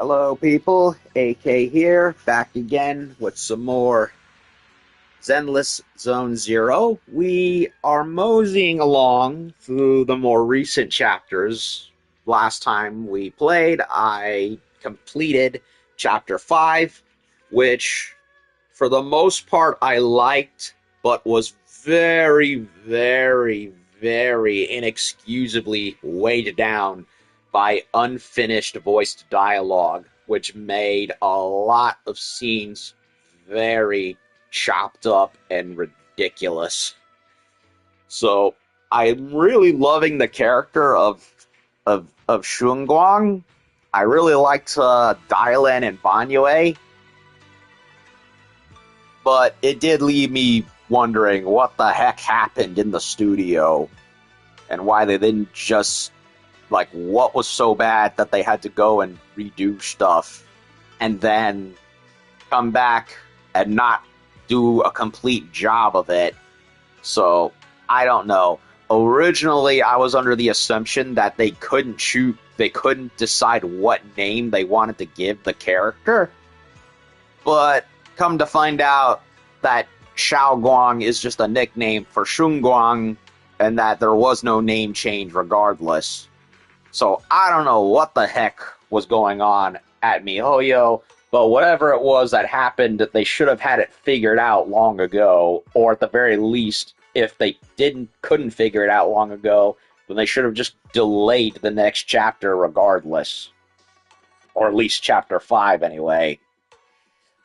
Hello, people. AK here, back again with some more Zenless Zone Zero. We are moseying along through the more recent chapters. Last time we played, I completed Chapter 5, which, for the most part, I liked, but was very inexcusably weighed down by unfinished voiced dialogue, which made a lot of scenes very chopped up and ridiculous. So I'm really loving the character of Shunguang. I really liked Dylan and Banyue, but it did leave me wondering what the heck happened in the studio and why they didn't just, like, what was so bad that they had to go and redo stuff and then come back and not do a complete job of it. So I don't know. Originally, I was under the assumption that they couldn't decide what name they wanted to give the character, but come to find out that Xiaoguang is just a nickname for Shunguang, and that there was no name change regardless. So I don't know what the heck was going on at MiHoYo, but whatever it was that happened, they should have had it figured out long ago, or at the very least, if they couldn't figure it out long ago, then they should have just delayed the next chapter regardless. Or at least chapter 5 anyway.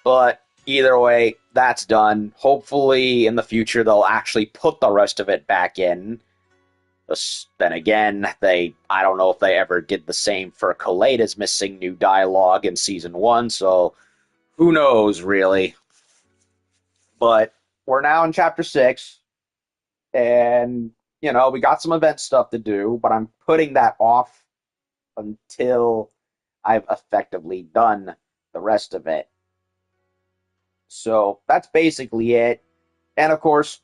But either way, that's done. Hopefully in the future they'll actually put the rest of it back in. Then again, I don't know if they ever did the same for Kaleda's missing new dialogue in Season 1, so who knows, really. But we're now in Chapter 6, and, we got some event stuff to do, but I'm putting that off until I've effectively done the rest of it. So that's basically it. And of course,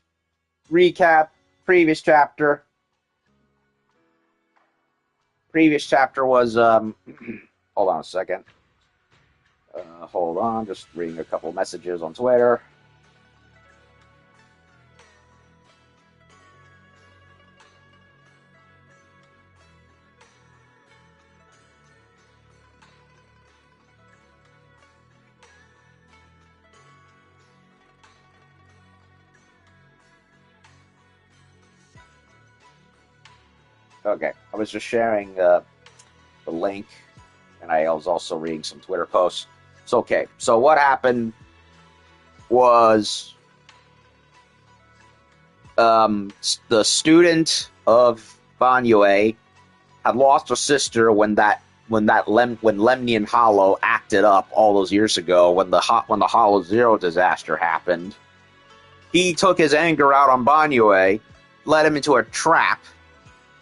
recap, previous chapter. Previous chapter was, hold on a second. Hold on, just reading a couple messages on Twitter. Okay, I was just sharing the link, and I was also reading some Twitter posts. So, okay, so what happened was the student of Banyue had lost her sister when Lemnian Hollow acted up all those years ago when the Hollow Zero disaster happened. He took his anger out on Banyue, led him into a trap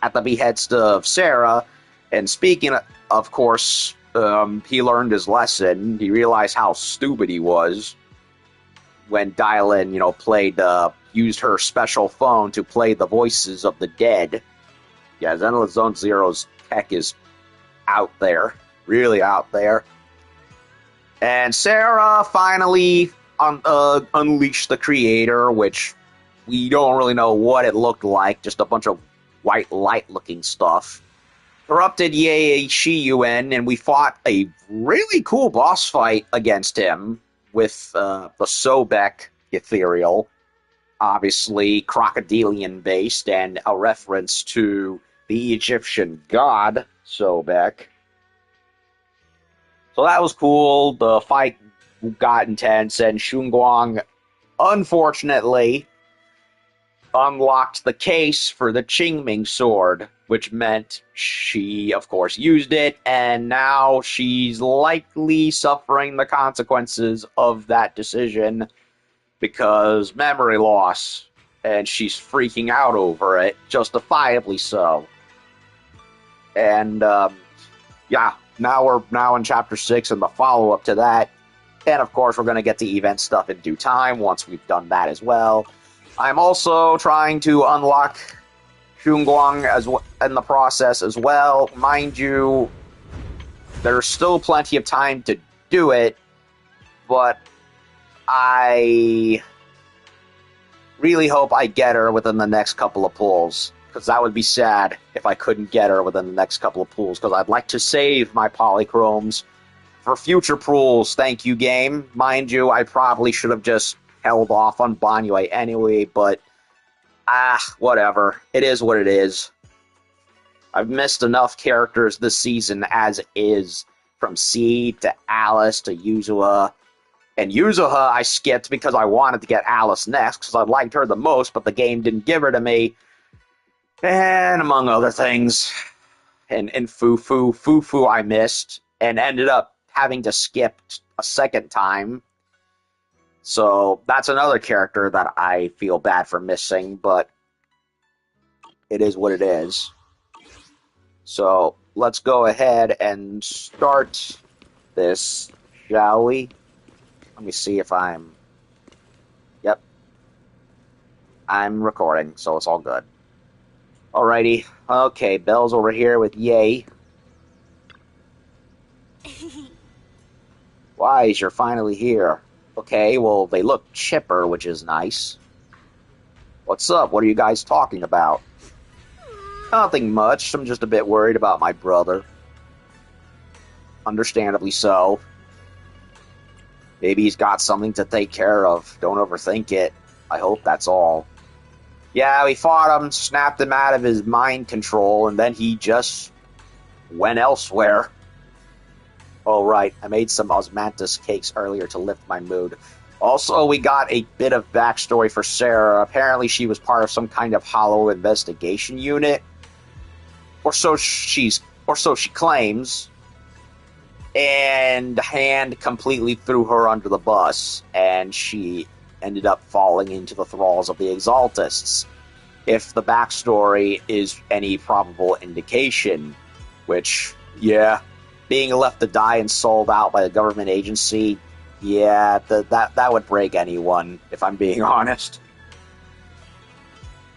at the behest of Sarah, and speaking of course, he learned his lesson. He realized how stupid he was when Dylan, used her special phone to play the voices of the dead. Yeah, Zenless Zone Zero's tech is out there, really out there. And Sarah finally unleashed the creator, which we don't really know what it looked like, just a bunch of white light-looking stuff. Corrupted Ye Shiyuan, and we fought a really cool boss fight against him with the Sobek Ethereal, obviously crocodilian-based, and a reference to the Egyptian god Sobek. So that was cool. The fight got intense, and Shunguang, unfortunately, unlocked the case for the Qingming sword, which meant she, of course, used it, and now she's likely suffering the consequences of that decision because memory loss, and she's freaking out over it, justifiably so. And, yeah, now we're in Chapter 6 and the follow-up to that, and of course we're going to get the event stuff in due time once we've done that as well. I'm also trying to unlock Shunguang in the process as well. Mind you, there's still plenty of time to do it, but I really hope I get her within the next couple of pulls, because that would be sad if I couldn't get her within the next couple of pulls, because I'd like to save my polychromes for future pulls. Thank you, game. Mind you, I probably should have just held off on Banyue anyway, but whatever. It is what it is. I've missed enough characters this season as is, from C to Alice to Yuzua. And Yuzua I skipped because I wanted to get Alice next, because I liked her the most, but the game didn't give her to me. And among other things. And Fufu. Fufu I missed, and ended up having to skip a second time. So that's another character that I feel bad for missing, but it is what it is. So let's go ahead and start this, shall we? Let me see if I'm... Yep. I'm recording, so it's all good. Alrighty. Okay, Belle's over here with Yay. Wise, you're finally here. Okay, well, they look chipper, which is nice. What's up? What are you guys talking about? Nothing much. I'm just a bit worried about my brother. Understandably so. Maybe he's got something to take care of. Don't overthink it. I hope that's all. Yeah, we fought him, snapped him out of his mind control, and then he just went elsewhere. Oh, right. I made some osmanthus cakes earlier to lift my mood. Also, we got a bit of backstory for Sarah. Apparently, she was part of some kind of hollow investigation unit. Or so she claims. And Hand completely threw her under the bus, and she ended up falling into the thralls of the Exaltists. If the backstory is any probable indication, which, yeah, being left to die and sold out by a government agency, yeah, that would break anyone, if I'm being honest.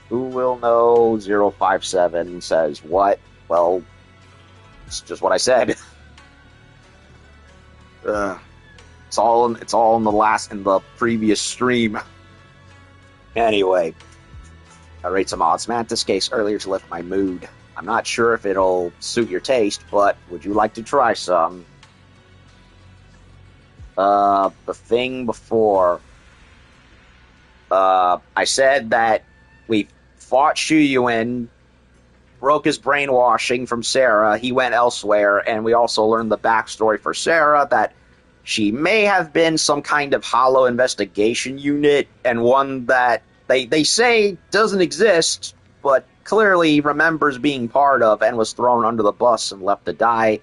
Who will know? 057 says what? Well, it's just what I said. It's all in the previous stream. Anyway, I rate some osmanthus cakes earlier to lift my mood. I'm not sure if it'll suit your taste, but would you like to try some? The thing before, I said that we fought Shuyuan, broke his brainwashing from Sarah, he went elsewhere, and we also learned the backstory for Sarah, that she may have been some kind of hollow investigation unit, and one that they say doesn't exist, but clearly remembers being part of, and was thrown under the bus and left to die.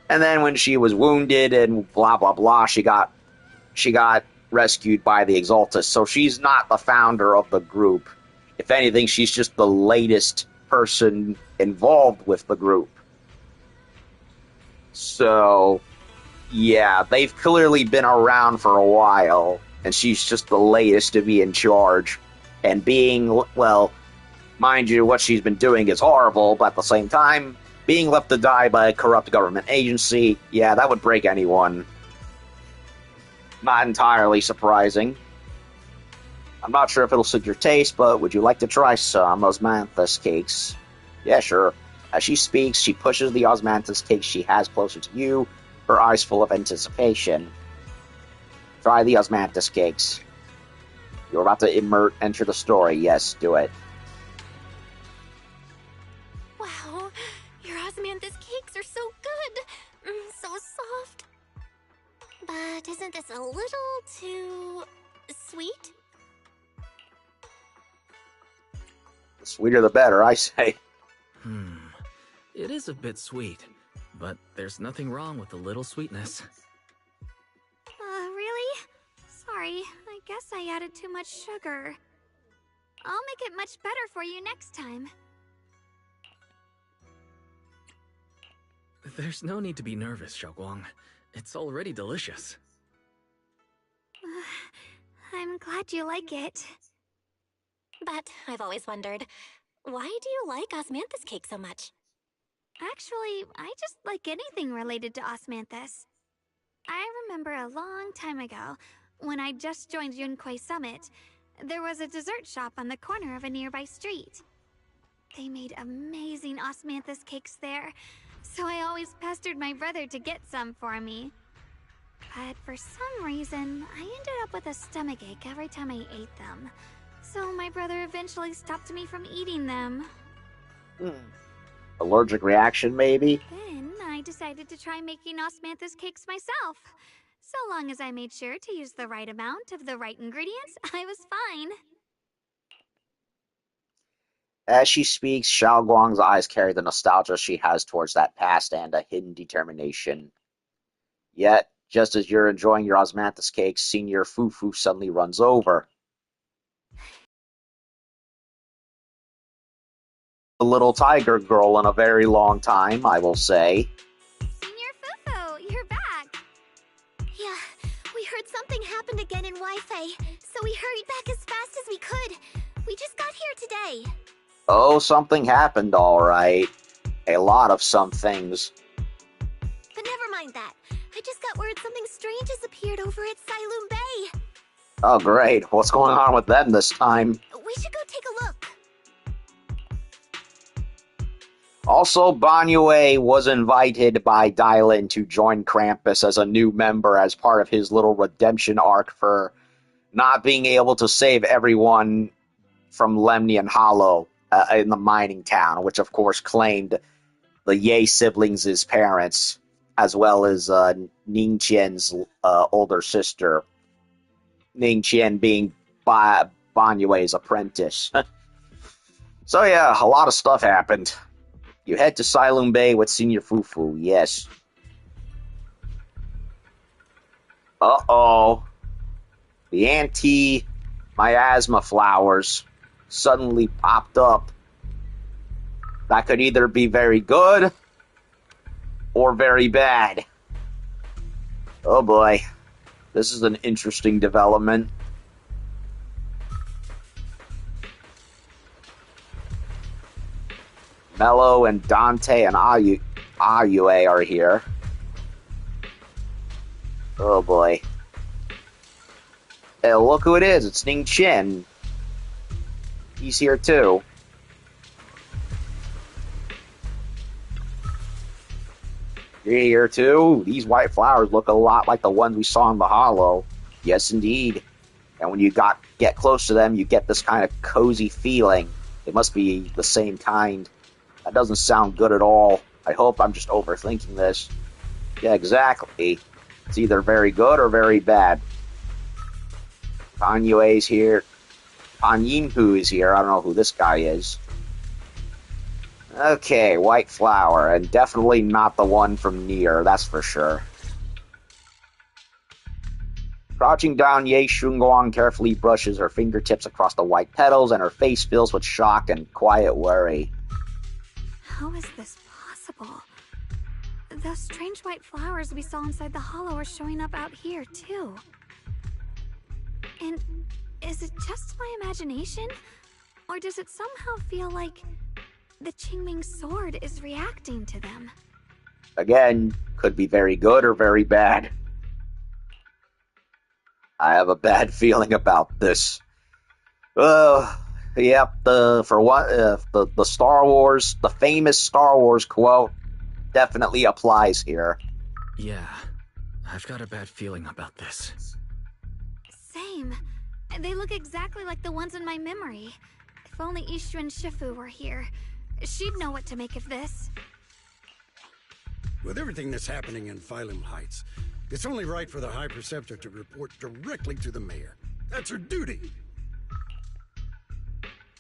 And then when she was wounded and blah blah blah, she got rescued by the Exaltus. So she's not the founder of the group. If anything, she's just the latest person involved with the group. So, yeah, they've clearly been around for a while, and she's just the latest to be in charge. And being, well, mind you, what she's been doing is horrible, but at the same time, being left to die by a corrupt government agency, yeah, that would break anyone. Not entirely surprising. I'm not sure if it'll suit your taste, but would you like to try some osmanthus cakes? Yeah, sure. As she speaks, she pushes the osmanthus cake she has closer to you, her eyes full of anticipation. Try the osmanthus cakes. You're about to enter the story. Yes, do it. Wow, your osmanthus cakes are so good. So soft. But isn't this a little too sweet? The sweeter the better, I say. It is a bit sweet, but there's nothing wrong with a little sweetness. Really? Sorry, I guess I added too much sugar. I'll make it much better for you next time. There's no need to be nervous, Shunguang. It's already delicious. I'm glad you like it. But I've always wondered, why do you like osmanthus cake so much? Actually, I just like anything related to Osmanthus. I remember a long time ago, when I just joined Yunquay Summit, there was a dessert shop on the corner of a nearby street. They made amazing osmanthus cakes there, so I always pestered my brother to get some for me. But for some reason, I ended up with a stomachache every time I ate them. So my brother eventually stopped me from eating them. Allergic reaction, maybe? Then I decided to try making osmanthus cakes myself. So long as I made sure to use the right amount of the right ingredients, I was fine. As she speaks, Shunguang's eyes carry the nostalgia she has towards that past and a hidden determination. Yet, just as you're enjoying your osmanthus cakes, Senior Fufu suddenly runs over. A little tiger girl in a very long time, I will say. Senior Fufu, you're back! Yeah, we heard something happened again in Wi-Fi, so we hurried back as fast as we could. We just got here today. Oh, something happened, all right. A lot of some things. But never mind that. I just got word something strange has appeared over at Silum Bay. Oh, great. What's going on with them this time? We should go take a look. Also, Banyue was invited by Dylan to join Krampus as a new member as part of his little redemption arc for not being able to save everyone from Lemnian Hollow in the mining town, which of course claimed the Ye siblings' parents, as well as Ning Qian's older sister, Ning Qian being Banyue's apprentice. So yeah, a lot of stuff happened. You head to Silum Bay with Senior Fufu, yes. Uh-oh. The anti-miasma flowers suddenly popped up. That could either be very good or very bad. Oh boy. This is an interesting development. Mello and Dante and Ayue are here. Oh boy. Hey, look who it is. It's Ning Qian. He's here too. You're here too? These white flowers look a lot like the ones we saw in the Hollow. Yes, indeed. And when you get close to them, you get this kind of cozy feeling. It must be the same kind. That doesn't sound good at all. I hope I'm just overthinking this. Yeah, exactly. It's either very good or very bad. Kanyue's here. Pan Yinpu is here. I don't know who this guy is. Okay, white flower. And definitely not the one from Nier, that's for sure. Crouching down, Ye Shunguang carefully brushes her fingertips across the white petals, and her face fills with shock and quiet worry. How is this possible? Those strange white flowers we saw inside the hollow are showing up out here, too. And is it just my imagination? Or does it somehow feel like the Qingming sword is reacting to them? Again, could be very good or very bad. I have a bad feeling about this. Yep, the Star Wars, the famous Star Wars quote definitely applies here. Yeah, I've got a bad feeling about this. Same. They look exactly like the ones in my memory. If only Ishu and Shifu were here, she'd know what to make of this. With everything that's happening in Phylum Heights, it's only right for the High Preceptor to report directly to the mayor. That's her duty.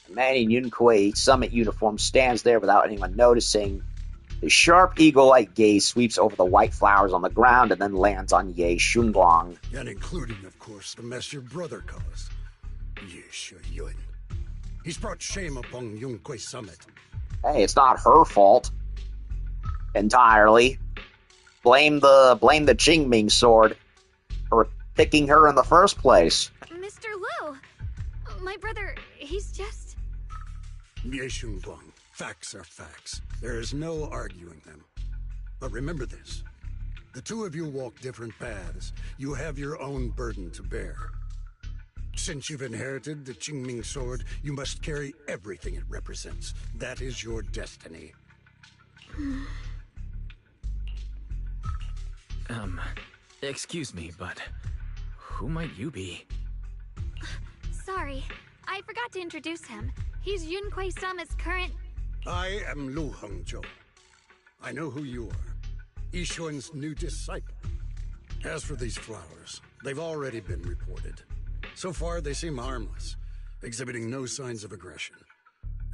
A man in Yunquay Summit uniform stands there without anyone noticing. His sharp, eagle-like gaze sweeps over the white flowers on the ground and then lands on Ye Shunguang. And including, of course, the mess your brother caused. Ye Shuyun. He's brought shame upon Yunquay Summit. Hey, it's not her fault. Entirely. Blame the Qingming sword for picking her in the first place. Mr. Liu! My brother, he's just... Ye Shunguang, Facts are facts. There is no arguing them. But remember this. The two of you walk different paths. You have your own burden to bear. Since you've inherited the Qingming sword, you must carry everything it represents. That is your destiny. Excuse me, but who might you be? Sorry, I forgot to introduce him. He's Yunquei Summit's current... I am Lu Hengzhou. I know who you are. Yishuan's new disciple. As for these flowers, they've already been reported. So far, they seem harmless, exhibiting no signs of aggression.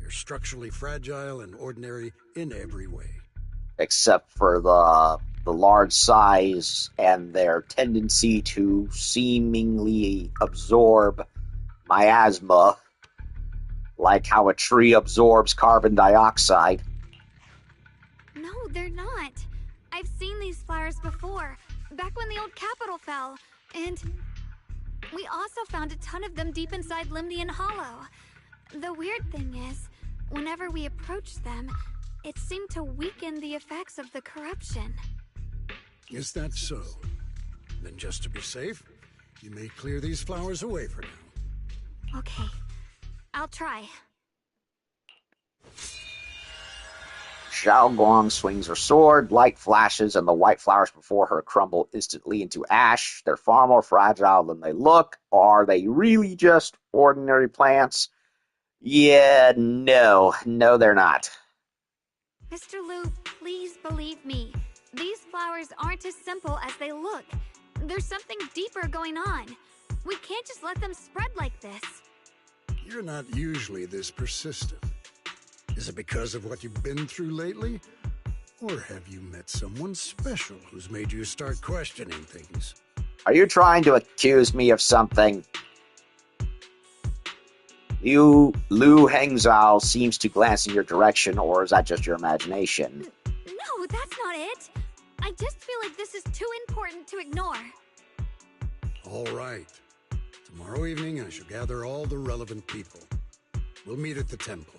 They're structurally fragile and ordinary in every way. Except for the large size and their tendency to seemingly absorb miasma, like how a tree absorbs carbon dioxide. No, they're not. I've seen these flowers before, back when the old capital fell, and we also found a ton of them deep inside Limnian Hollow. The weird thing is, whenever we approached them, it seemed to weaken the effects of the corruption. Is that so? Then just to be safe, you may clear these flowers away for now. Okay, I'll try. Shunguang swings her sword, light flashes, and the white flowers before her crumble instantly into ash. They're far more fragile than they look. Are they really just ordinary plants? Yeah, no, they're not. Mr. Liu, please believe me. These flowers aren't as simple as they look. There's something deeper going on. We can't just let them spread like this. You're not usually this persistent. Is it because of what you've been through lately? Or have you met someone special who's made you start questioning things? Are you trying to accuse me of something? Lu Hengzhou seems to glance in your direction, or is that just your imagination? No, that's not it. I just feel like this is too important to ignore. All right. Tomorrow evening, I shall gather all the relevant people. We'll meet at the temple.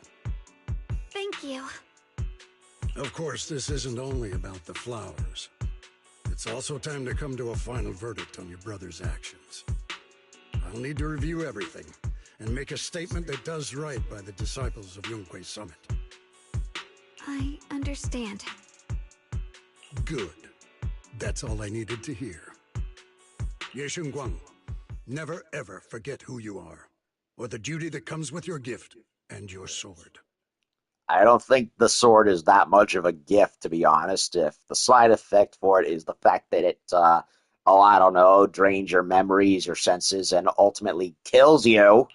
Thank you. Of course, this isn't only about the flowers. It's also time to come to a final verdict on your brother's actions. I'll need to review everything and make a statement that does right by the disciples of Yunquei Summit. I understand. Good. That's all I needed to hear. Ye Shunguang, never ever forget who you are, or the duty that comes with your gift and your sword. I don't think the sword is that much of a gift, to be honest. If the side effect for it is the fact that it, I don't know, drains your memories, your senses, and ultimately kills you.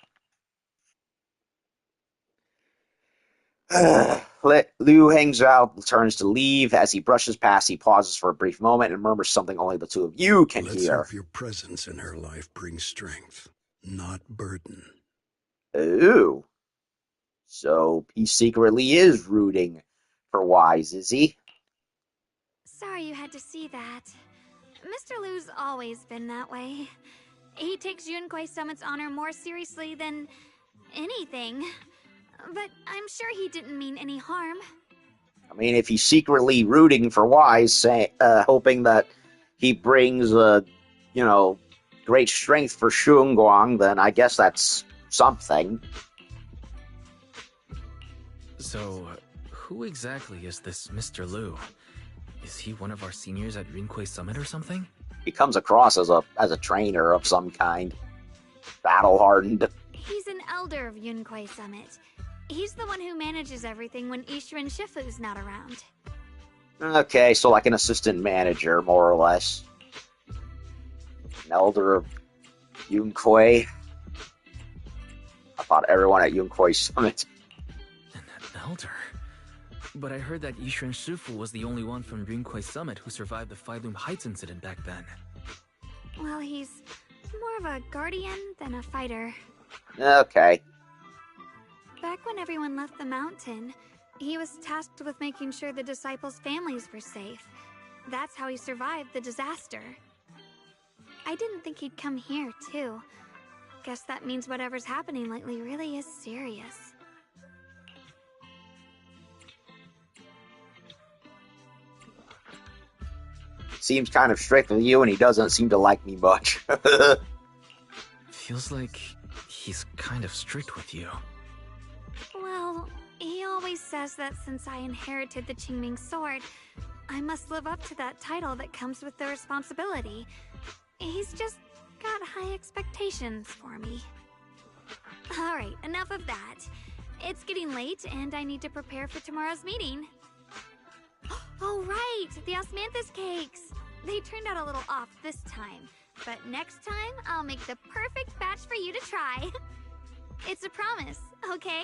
Liu Hengzhou turns to leave. As he brushes past, he pauses for a brief moment and murmurs something only the two of you can Let's hear. hope your presence in her life brings strength, not burden. Ooh. So he secretly is rooting for Wise, is he? Sorry you had to see that. Mr. Liu's always been that way. He takes Yunquei Summit's honor more seriously than anything. But I'm sure he didn't mean any harm. I mean, if he's secretly rooting for Wise, hoping that he brings, great strength for Shunguang, then I guess that's something. So, who exactly is this Mr. Liu? Is he one of our seniors at Yunquei Summit or something? He comes across as a trainer of some kind. Battle-hardened. He's an elder of Yunquei Summit. He's the one who manages everything when Ishuan Shifu's not around. Okay, so like an assistant manager, more or less. An elder of Yunquei. I thought everyone at Yunquei Summit. An elder? But I heard that Yishuan Shifu was the only one from Yunquei Summit who survived the Phyloom Heights incident back then. Well, he's more of a guardian than a fighter. Okay. Back when everyone left the mountain, he was tasked with making sure the disciples' families were safe. That's how he survived the disaster. I didn't think he'd come here, too. Guess that means whatever's happening lately really is serious. seems kind of strict with you, and he doesn't seem to like me much. Feels like he's kind of strict with you. Well, he always says that since I inherited the Qingming sword, I must live up to that title that comes with the responsibility. He's just got high expectations for me. Alright, enough of that. It's getting late, and I need to prepare for tomorrow's meeting. Oh right, the osmanthus cakes! They turned out a little off this time, but next time I'll make the perfect batch for you to try. It's a promise, okay?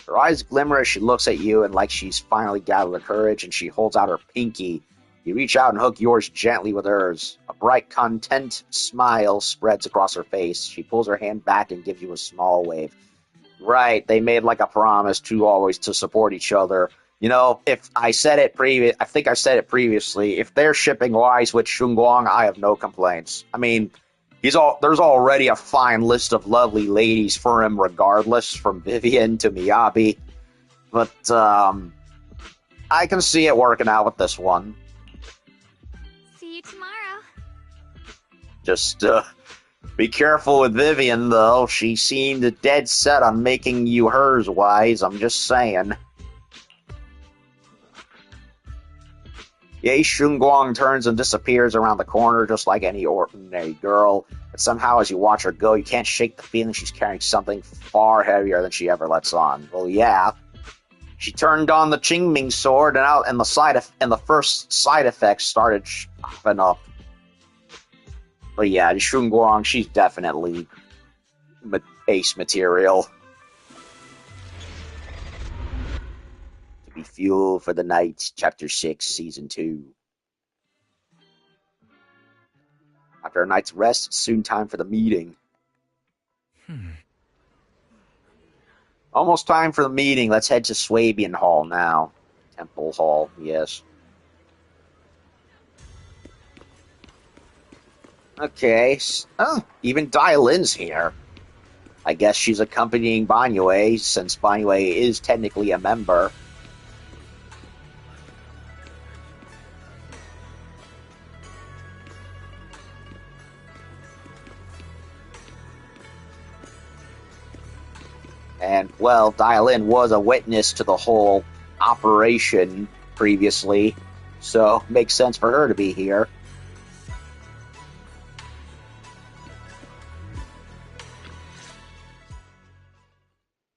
Her eyes glimmer as she looks at you, and like she's finally gathered the courage, and she holds out her pinky. You reach out and hook yours gently with hers. A bright, content smile spreads across her face. She pulls her hand back and gives you a small wave. Right, they made like a promise to support each other. You know, if I said it I think I said it previously, if they're shipping wise with Shunguang, I have no complaints. I mean, there's already a fine list of lovely ladies for him regardless, from Vivian to Miyabi. But, I can see it working out with this one. See you tomorrow. Just, be careful with Vivian, though. She seemed dead set on making you hers, Wise. I'm just saying. Ye Shunguang turns and disappears around the corner just like any ordinary girl. But somehow, as you watch her go, you can't shake the feeling she's carrying something far heavier than she ever lets on. Well, yeah. She turned on the Qingming sword, and the first side effects started popping up. But yeah, Shunguang, she's definitely ace material. To be fuel for the night, Chapter 6, Season 2. After a night's rest, it's soon time for the meeting. Almost time for the meeting. Let's head to Swabian Hall now. Temple Hall, yes. Okay. Oh, even Dailin's here. I guess she's accompanying Banyue, since Banyue is technically a member. And, well, Dailin was a witness to the whole operation previously, so makes sense for her to be here.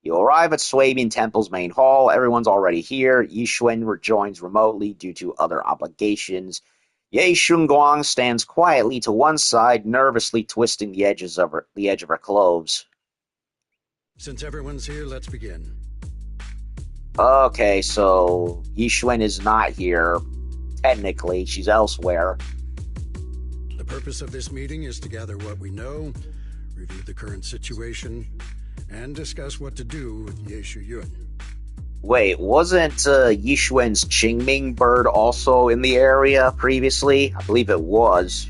You arrive at Swabian Temple's main hall. Everyone's already here. Yixuan rejoins remotely due to other obligations. Ye Shunguang stands quietly to one side, nervously twisting the edge of her clothes. Since everyone's here, let's begin. Okay, so Yixuan is not here. Technically, she's elsewhere. The purpose of this meeting is to gather what we know, review the current situation, and discuss what to do with Ye Shuyun. Wait, wasn't Yixuan's Qingming bird also in the area previously? I believe it was.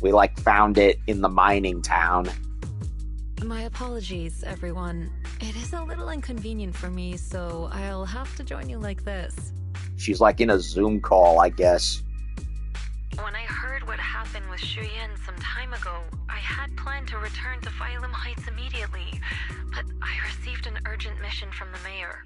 We, found it in the mining town. My apologies, everyone. It is a little inconvenient for me, so I'll have to join you like this. She's in a Zoom call, I guess. When I heard what happened with Shuyan some time ago, I had planned to return to Phylum Heights immediately, but I received an urgent mission from the mayor.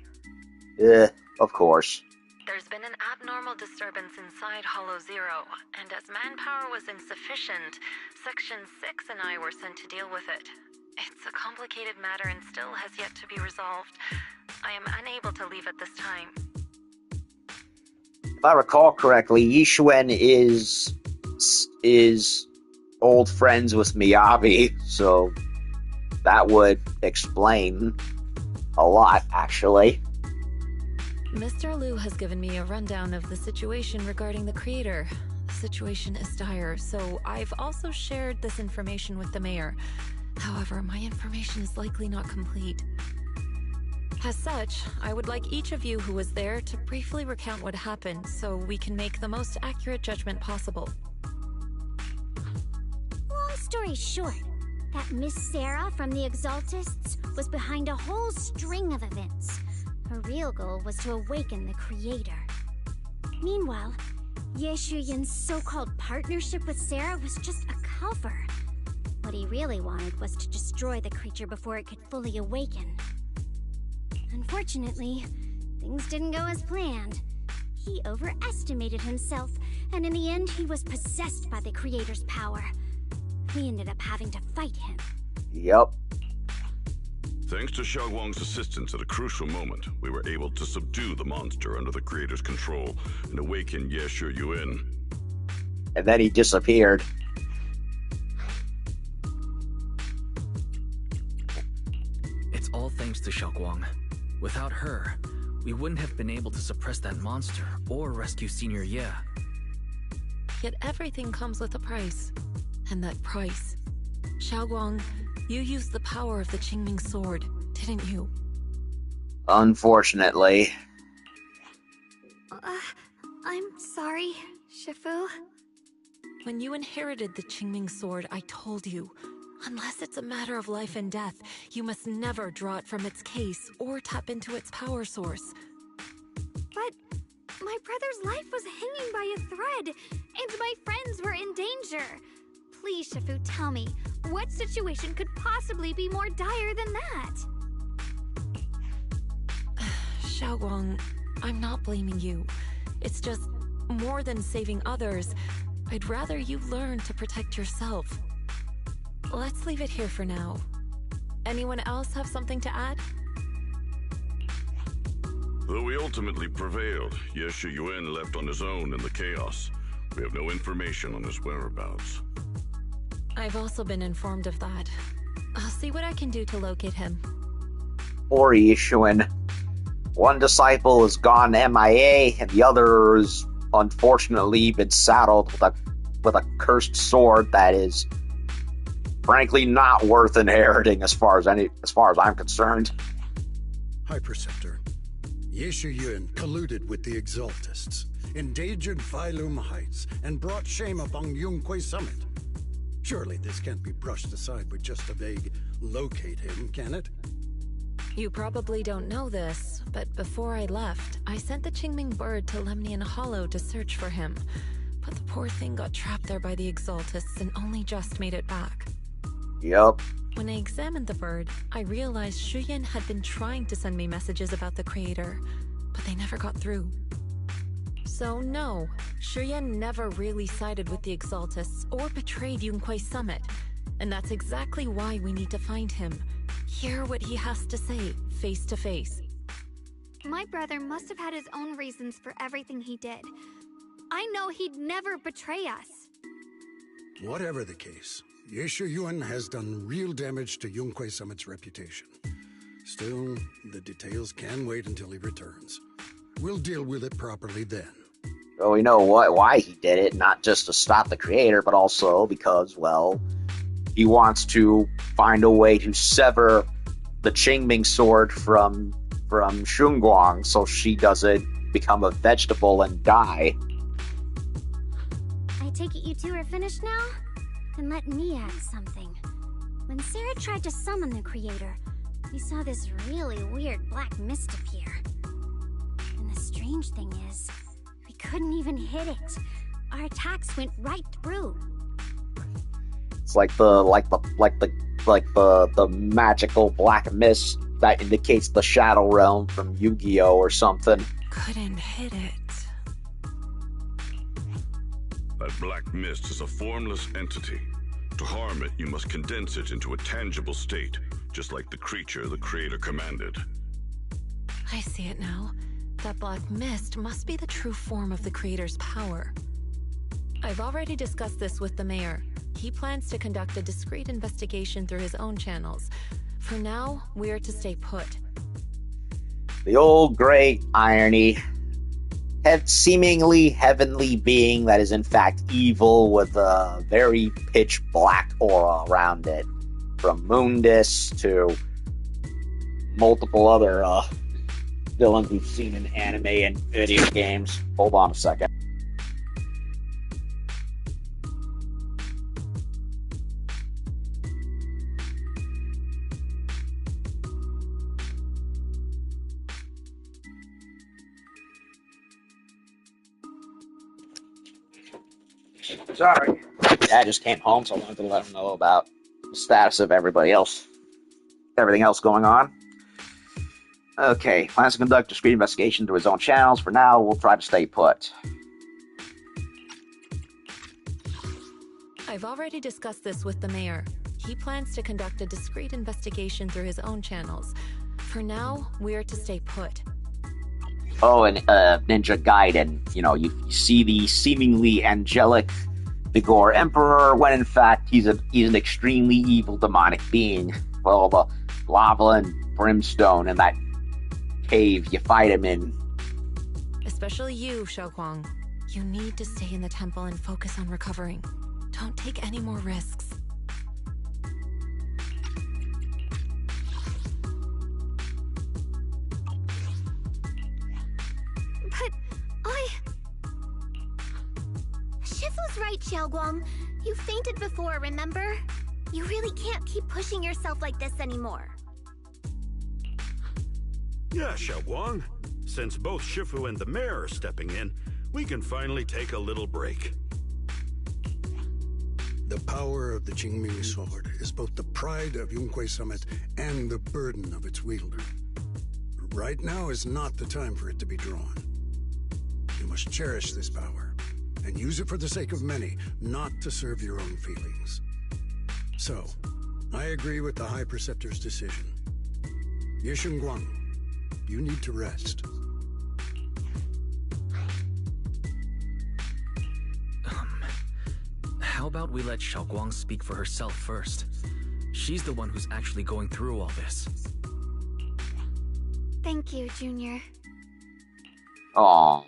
Of course. There's been an abnormal disturbance inside Hollow Zero, and as manpower was insufficient, Section 6 and I were sent to deal with it. It's a complicated matter and still has yet to be resolved. I am unable to leave at this time. If I recall correctly, Yixuan is old friends with Miyabi, so that would explain a lot, actually. Mr. Liu has given me a rundown of the situation regarding the creator. The situation is dire, so I've also shared this information with the mayor. However, my information is likely not complete. As such, I would like each of you who was there to briefly recount what happened so we can make the most accurate judgment possible. Long story short, that Miss Sarah from the Exaltists was behind a whole string of events. Her real goal was to awaken the creator. Meanwhile, Ye Shuyin's so-called partnership with Sarah was just a cover. What he really wanted was to destroy the creature before it could fully awaken. Unfortunately, things didn't go as planned. He overestimated himself, and in the end, he was possessed by the creator's power. We ended up having to fight him. Yep. Thanks to Shunguang's assistance at a crucial moment, we were able to subdue the monster under the creator's control and awaken Ye Shuyuan. And then he disappeared. It's all thanks to Shunguang. Without her, we wouldn't have been able to suppress that monster or rescue Senior Ye. Yet everything comes with a price. And that price... Shunguang, you used the power of the Qingming sword, didn't you? Unfortunately. I'm sorry, Shifu. When you inherited the Qingming sword, I told you, unless it's a matter of life and death, you must never draw it from its case or tap into its power source. But my brother's life was hanging by a thread, and my friends were in danger. Please, Shifu, tell me, what situation could possibly be more dire than that? Shunguang, I'm not blaming you. It's just, more than saving others, I'd rather you learn to protect yourself. Let's leave it here for now. Anyone else have something to add? Though we ultimately prevailed, Ye Shuyuan left on his own in the chaos. We have no information on his whereabouts. I've also been informed of that. I'll see what I can do to locate him. Or Yishuan. One disciple has gone MIA, and the other has unfortunately been saddled with a cursed sword that is frankly not worth inheriting as far as I'm concerned. High Preceptor, Ye Shuyuan colluded with the Exaltists, endangered Failum Heights, and brought shame upon Yunquay Summit. Surely this can't be brushed aside with just a vague locate him, can it? You probably don't know this, but before I left, I sent the Qingming bird to Lemnian Hollow to search for him. But the poor thing got trapped there by the Exaltists and only just made it back. Yup. When I examined the bird, I realized Shuyan had been trying to send me messages about the Creator, but they never got through. So no, Shuyan never really sided with the Exaltists or betrayed Yunquay Summit. And that's exactly why we need to find him. Hear what he has to say, face to face. My brother must have had his own reasons for everything he did. I know he'd never betray us. Whatever the case, Ye Shuyuan has done real damage to Yunquay Summit's reputation. Still, the details can wait until he returns. We'll deal with it properly then. Well, we know why he did it, not just to stop the Creator, but also because, well, he wants to find a way to sever the Qingming sword from Shunguang so she doesn't become a vegetable and die. I take it you two are finished now? Then let me add something. When Sarah tried to summon the Creator, we saw this really weird black mist appear. And the strange thing is, we couldn't even hit it. Our attacks went right through. It's like the magical black mist that indicates the Shadow Realm from Yu-Gi-Oh or something. Couldn't hit it. That black mist is a formless entity. To harm it, you must condense it into a tangible state, just like the creature the Creator commanded. I see it now. That black mist must be the true form of the Creator's power. I've already discussed this with the mayor. He plans to conduct a discreet investigation through his own channels. For now, we are to stay put. The old great irony. Seemingly heavenly being that is in fact evil with a very pitch black aura around it. From Mundus to multiple other villains we've seen in anime and video games. Hold on a second. Sorry. Dad just came home, so I wanted to let him know about the status of everybody else. Everything else going on. Okay, plans to conduct a discreet investigation through his own channels. For now, we'll try to stay put. I've already discussed this with the mayor. He plans to conduct a discreet investigation through his own channels. For now, we're to stay put. Oh, and Ninja Gaiden. You know, you see the seemingly angelic Vigor Emperor, when in fact he's an extremely evil demonic being. Well, the lava and brimstone in that cave you fight him in. Especially you, Shunguang. You need to stay in the temple and focus on recovering. Don't take any more risks. But Shifu's right, Xiaoguang. You fainted before, remember? You really can't keep pushing yourself like this anymore. Yeah, Shunguang. Since both Shifu and the mayor are stepping in, we can finally take a little break. The power of the Qingming sword is both the pride of Yunquei Summit and the burden of its wielder. Right now is not the time for it to be drawn. You must cherish this power, and use it for the sake of many, not to serve your own feelings. So, I agree with the High Preceptor's decision. Shunguang, you need to rest. How about we let Shunguang speak for herself first? She's the one who's actually going through all this. thank you, Junior. Aww.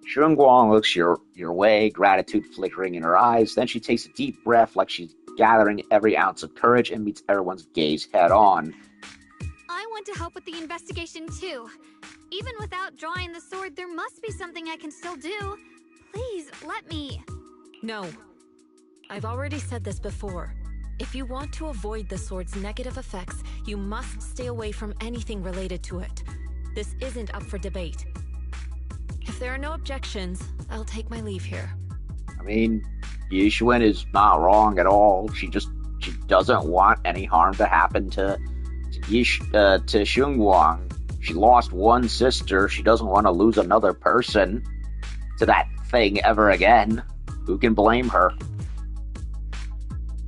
Shunguang looks your way, gratitude flickering in her eyes. Then she takes a deep breath like she's gathering every ounce of courage and meets everyone's gaze head on. I want to help with the investigation too. Even without drawing the sword, there must be something I can still do. Please, let me. No. I've already said this before. If you want to avoid the sword's negative effects, you must stay away from anything related to it. This isn't up for debate. If there are no objections, I'll take my leave here. I mean, Yishuan is not wrong at all. She doesn't want any harm to happen to Shunguang. She lost one sister. She doesn't want to lose another person to that thing ever again. Who can blame her?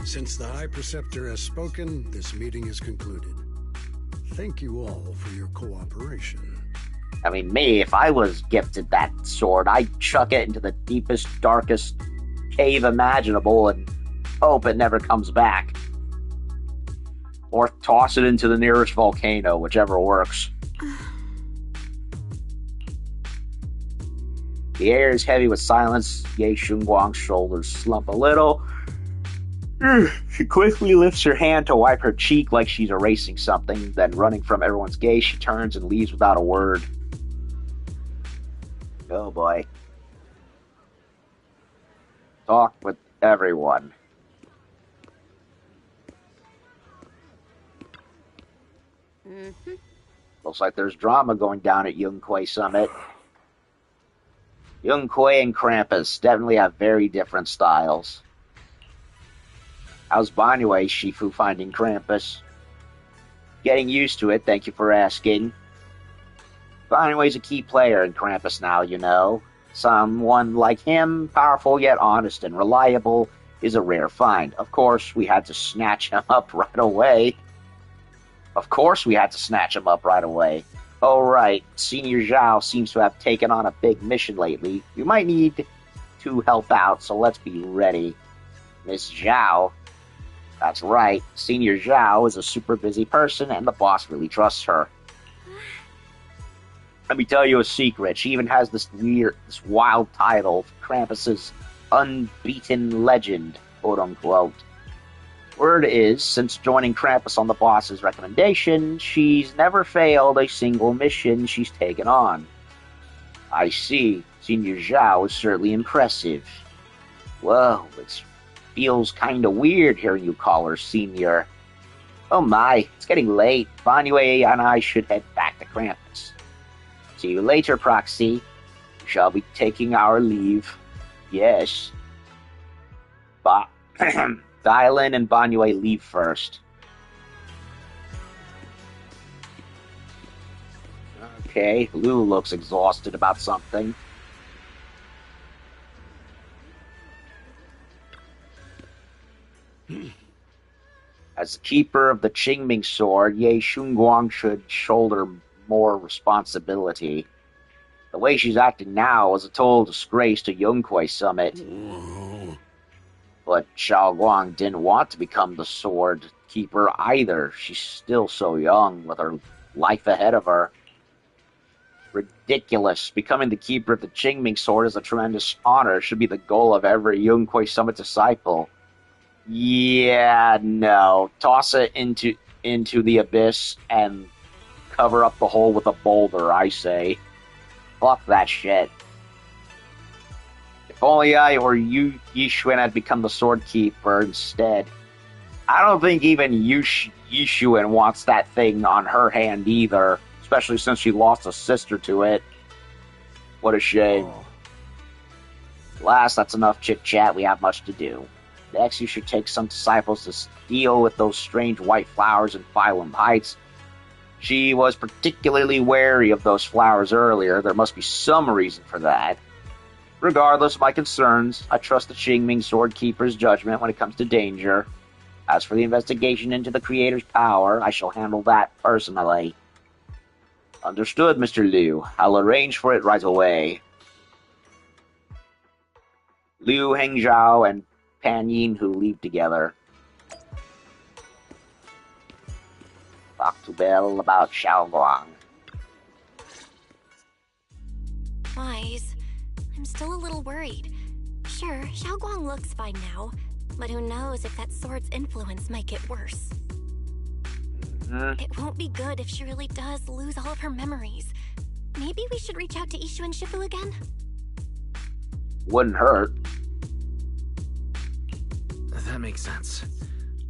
Since the High Preceptor has spoken, this meeting is concluded. Thank you all for your cooperation. I mean, me, if I was gifted that sword, I'd chuck it into the deepest, darkest cave imaginable and hope it never comes back. Or toss it into the nearest volcano, whichever works. The air is heavy with silence. Shunguang's shoulders slump a little. She quickly lifts her hand to wipe her cheek like she's erasing something. Then, running from everyone's gaze, she turns and leaves without a word. Oh boy. Talk with everyone. Looks like there's drama going down at Yunquei Summit. Yunquei and Krampus definitely have very different styles. How's Banyue Shifu finding Krampus? Getting used to it, thank you for asking. Banyue's a key player in Krampus now, you know. Someone like him, powerful yet honest and reliable, is a rare find. Of course, we had to snatch him up right away. Oh, right. Senior Zhao seems to have taken on a big mission lately. We might need to help out, so let's be ready. Miss Zhao. That's right. Senior Zhao is a super busy person, and the boss really trusts her. Let me tell you a secret. She even has this wild title, Krampus's unbeaten legend, quote-unquote. Word is, since joining Krampus on the boss's recommendation, she's never failed a single mission she's taken on. I see. Senior Zhao is certainly impressive. Whoa, it feels kinda weird hearing you call her Senior. Oh my, it's getting late. Banyue and I should head back to Krampus. See you later, Proxy. We shall be taking our leave. Yes. But Dylan and Banyue leave first. Okay, Lou looks exhausted about something. As the keeper of the Qingming sword, Ye Shunguang should shoulder more responsibility. The way she's acting now is a total disgrace to Yunquei Summit. Whoa. But Xiaoguang didn't want to become the sword keeper either. She's still so young, with her life ahead of her. Ridiculous. Becoming the keeper of the Qingming sword is a tremendous honor. It should be the goal of every Yunquei Summit disciple. Yeah, no. Toss it into the abyss and cover up the hole with a boulder, I say. Fuck that shit. If only I or Yixuan had become the sword keeper instead. I don't think even Yixuan wants that thing on her hand either, especially since she lost a sister to it. What a shame. Last, that's enough chit-chat. We have much to do. Next, you should take some disciples to deal with those strange white flowers in Phylum Heights. She was particularly wary of those flowers earlier. There must be some reason for that. Regardless of my concerns, I trust the Qingming Sword Keeper's judgment when it comes to danger. As for the investigation into the Creator's power, I shall handle that personally. Understood, Mr. Liu. I'll arrange for it right away. Liu Hengzhao and Pan Yinhu leave together. Talk to Bell about Xiaoguang. Wise, I'm still a little worried. Sure, Xiaoguang looks fine now, but who knows if that sword's influence might get worse. It won't be good if she really does lose all of her memories. Maybe we should reach out to Ishu and Shifu again? Wouldn't hurt. That makes sense.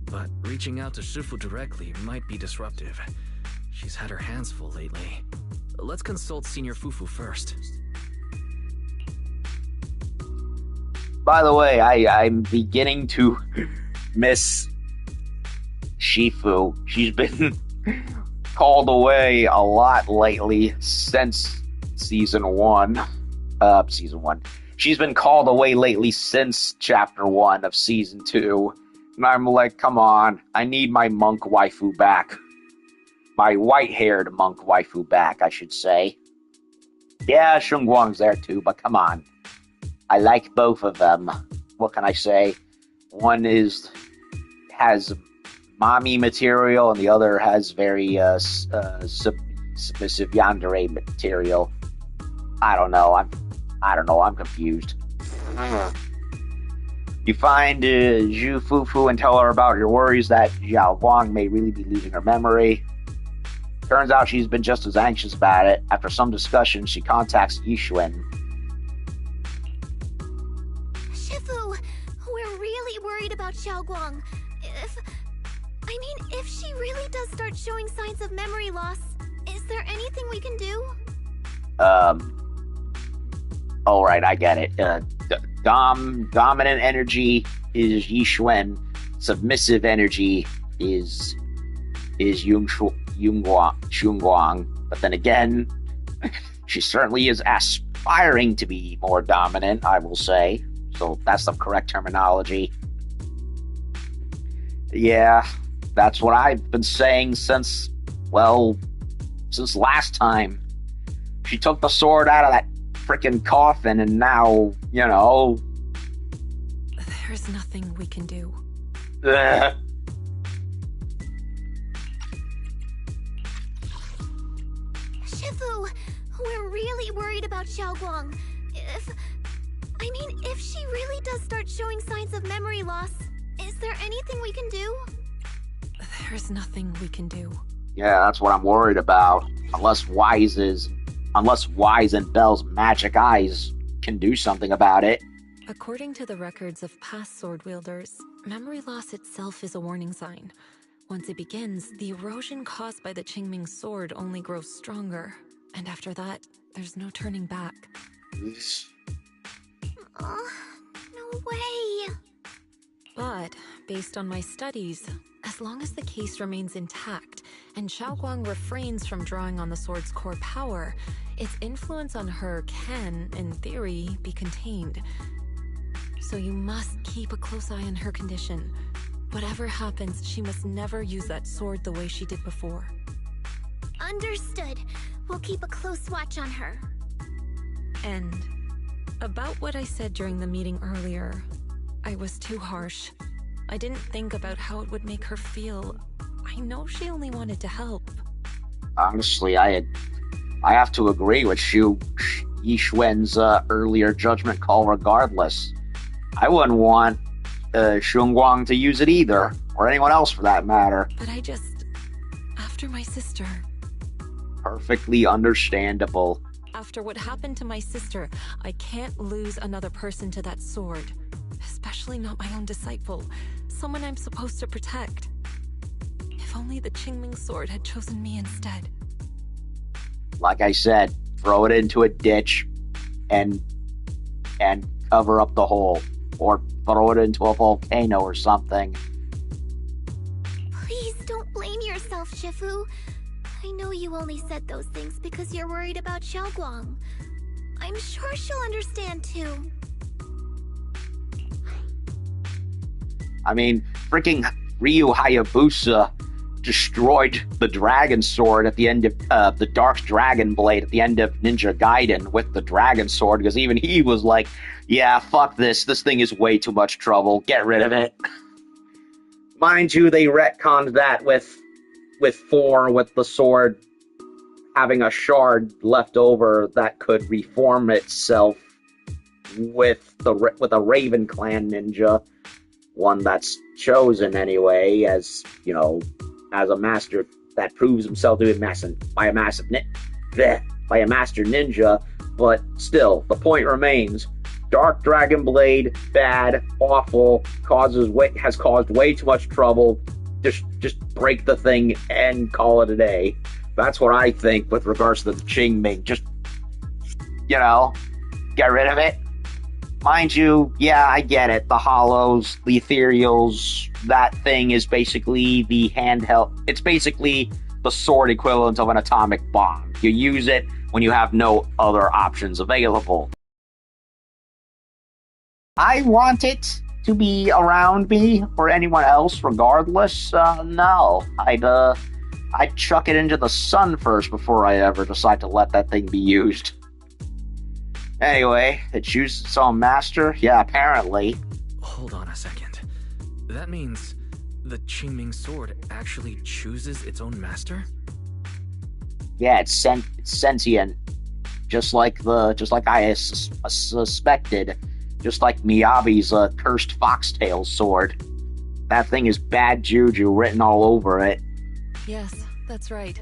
But reaching out to Shifu directly might be disruptive. She's had her hands full lately. Let's consult Senior Fufu first. By the way, I'm beginning to miss Shifu. She's been called away a lot lately since season 1. She's been called away lately since chapter 1 of season 2. And I'm like, come on, I need my monk waifu back. My white-haired monk waifu back, I should say. Yeah, Shunguang's there too, but come on. I like both of them. What can I say? One has mommy material, and the other has very submissive yandere material. I don't know. I'm confused. You find Zhu Fufu and tell her about your worries that Xiao Guang may really be losing her memory. Turns out she's been just as anxious about it. After some discussion, she contacts Yixuan. Shifu, we're really worried about Xiaoguang. If she really does start showing signs of memory loss, is there anything we can do? Alright, I get it. Dominant energy is Yixuan. Submissive energy is Shunguang. But then again, she certainly is aspiring to be more dominant, I will say. So that's the correct terminology. Yeah, that's what I've been saying since last time. She took the sword out of that frickin' coffin, and now, There's nothing we can do. Shifu, we're really worried about Xiaoguang. If she really does start showing signs of memory loss, is there anything we can do? There's nothing we can do. Yeah, that's what I'm worried about. Unless Wise and Bell's magic eyes can do something about it. According to the records of past sword wielders, memory loss itself is a warning sign. Once it begins, the erosion caused by the Qingming sword only grows stronger. And after that, there's no turning back. But, based on my studies, as long as the case remains intact and Shunguang refrains from drawing on the sword's core power, its influence on her can, in theory, be contained. So you must keep a close eye on her condition. Whatever happens, she must never use that sword the way she did before. Understood. We'll keep a close watch on her. And about what I said during the meeting earlier, I was too harsh. I didn't think about how it would make her feel. I know she only wanted to help. Honestly, I have to agree with Yixuan's earlier judgment call regardless. I wouldn't want Shunguang to use it either, or anyone else for that matter. But after my sister... Perfectly understandable. After what happened to my sister, I can't lose another person to that sword. Especially not my own disciple, someone I'm supposed to protect. If only the Qingming sword had chosen me instead. Like I said, throw it into a ditch and cover up the hole. Or throw it into a volcano or something. Please don't blame yourself, Shifu. I know you only said those things because you're worried about Shunguang. I'm sure she'll understand too. I mean, freaking Ryu Hayabusa destroyed the dragon sword at the end of the Dark Dragon Blade at the end of Ninja Gaiden with the dragon sword, because even he was like, yeah, fuck this. This thing is way too much trouble. Get rid of it. Mind you, they retconned that with 4, with the sword having a shard left over that could reform itself with a Raven Clan ninja, one that's chosen anyway, as you know, as a master that proves himself to be by a master ninja. But still, the point remains: Dark Dragon Blade, bad, awful, has caused way too much trouble. Just break the thing and call it a day. That's what I think with regards to the Qingming. Just, get rid of it. Mind you, yeah, I get it. The hollows, the ethereals, that thing is basically the handheld. It's basically the sword equivalent of an atomic bomb. You use it when you have no other options available. I want it to be around me or anyone else, regardless. No, I'd chuck it into the sun first before I ever decide to let that thing be used. Anyway, it chooses its own master? Yeah, apparently. Hold on a second. That means the Qingming sword actually chooses its own master? Yeah, it's sentient. Just like I suspected. Just like Miyabi's cursed foxtail sword. That thing is bad juju written all over it. Yes, that's right.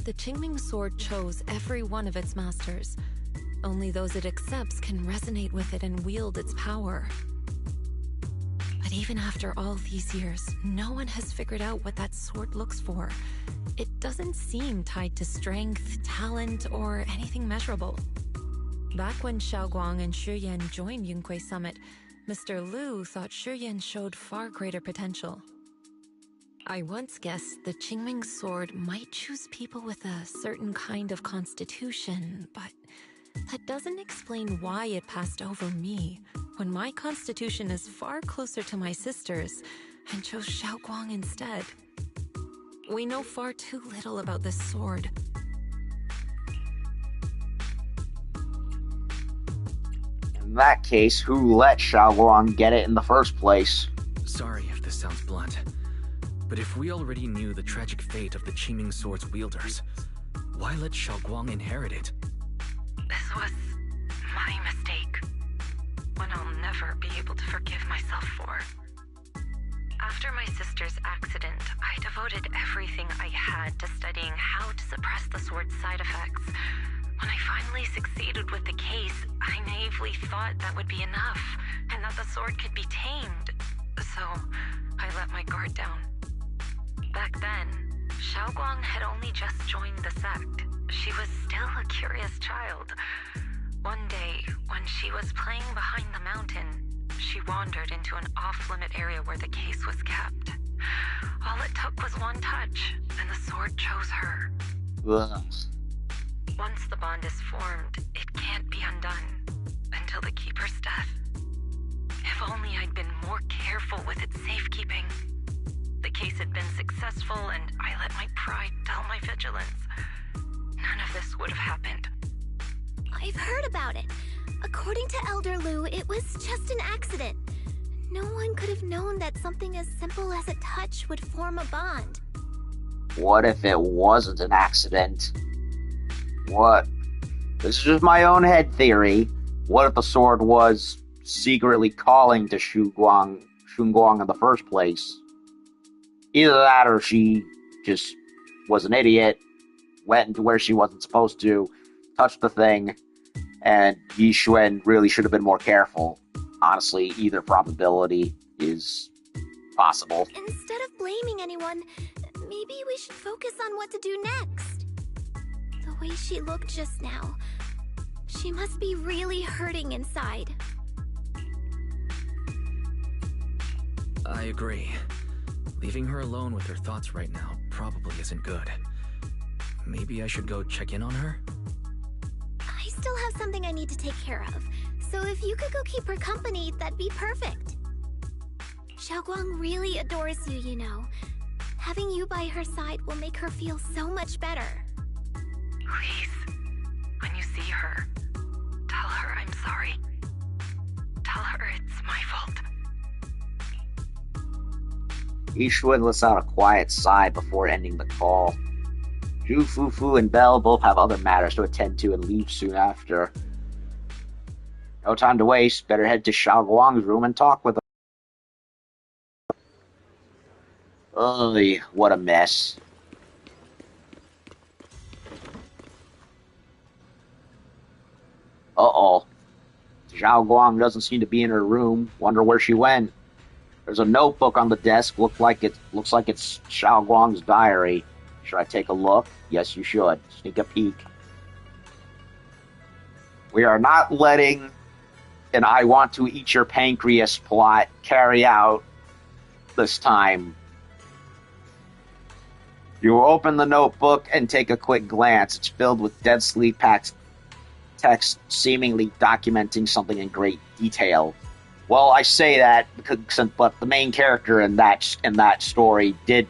The Qingming sword chose every one of its masters. Only those it accepts can resonate with it and wield its power. But even after all these years, no one has figured out what that sword looks for. It doesn't seem tied to strength, talent, or anything measurable. Back when Shunguang and Shiyan joined Yunquei Summit, Mr. Liu thought Shiyan showed far greater potential. I once guessed the Qingming sword might choose people with a certain kind of constitution, but that doesn't explain why it passed over me, when my constitution is far closer to my sister's, and chose Shunguang instead. We know far too little about this sword. In that case, who let Shunguang get it in the first place? Sorry if this sounds blunt, but if we already knew the tragic fate of the Qingming sword's wielders, why let Shunguang inherit it? This was my mistake. One I'll never be able to forgive myself for. After my sister's accident, I devoted everything I had to studying how to suppress the sword's side effects. When I finally succeeded with the case, I naively thought that would be enough, and that the sword could be tamed. So, I let my guard down. Back then, Shunguang had only just joined the sect. She was still a curious child. One day, when she was playing behind the mountain, She wandered into an off-limit area where the case was kept. All it took was one touch, and the sword chose her. Ugh. Once the bond is formed, it can't be undone until the Keeper's death. If only I'd been more careful with its safekeeping. The case had been successful, and I let my pride dull my vigilance. None of this would have happened. I've heard about it. According to Elder Lu, it was just an accident. No one could have known that something as simple as a touch would form a bond. What if it wasn't an accident? What? This is just my own head theory. What if the sword was secretly calling to Shunguang in the first place? Either that or she just was an idiot, went into where she wasn't supposed to, touched the thing, and Yixuan really should have been more careful. Honestly, either probability is possible. Instead of blaming anyone, maybe we should focus on what to do next. The way she looked just now, she must be really hurting inside. I agree. Leaving her alone with her thoughts right now probably isn't good. Maybe I should go check in on her? I still have something I need to take care of, so if you could go keep her company, that'd be perfect. Xiaoguang really adores you, you know. Having you by her side will make her feel so much better. Please, when you see her, tell her I'm sorry. Tell her it's my fault. Yixuan lets out a quiet sigh before ending the call. Zhu Fufu and Belle both have other matters to attend to and leave soon after. No time to waste, better head to Xiaoguang's room and talk with her. Ugh, what a mess. Uh-oh. Xiaoguang doesn't seem to be in her room. Wonder where she went. There's a notebook on the desk. Looks like it's Xiaoguang's diary. Should I take a look? Yes, you should. Sneak a peek. We are not letting an I want to eat your pancreas plot carry out this time. You open the notebook and take a quick glance. It's filled with densely packed text, seemingly documenting something in great detail. Well, I say that but the main character in that story did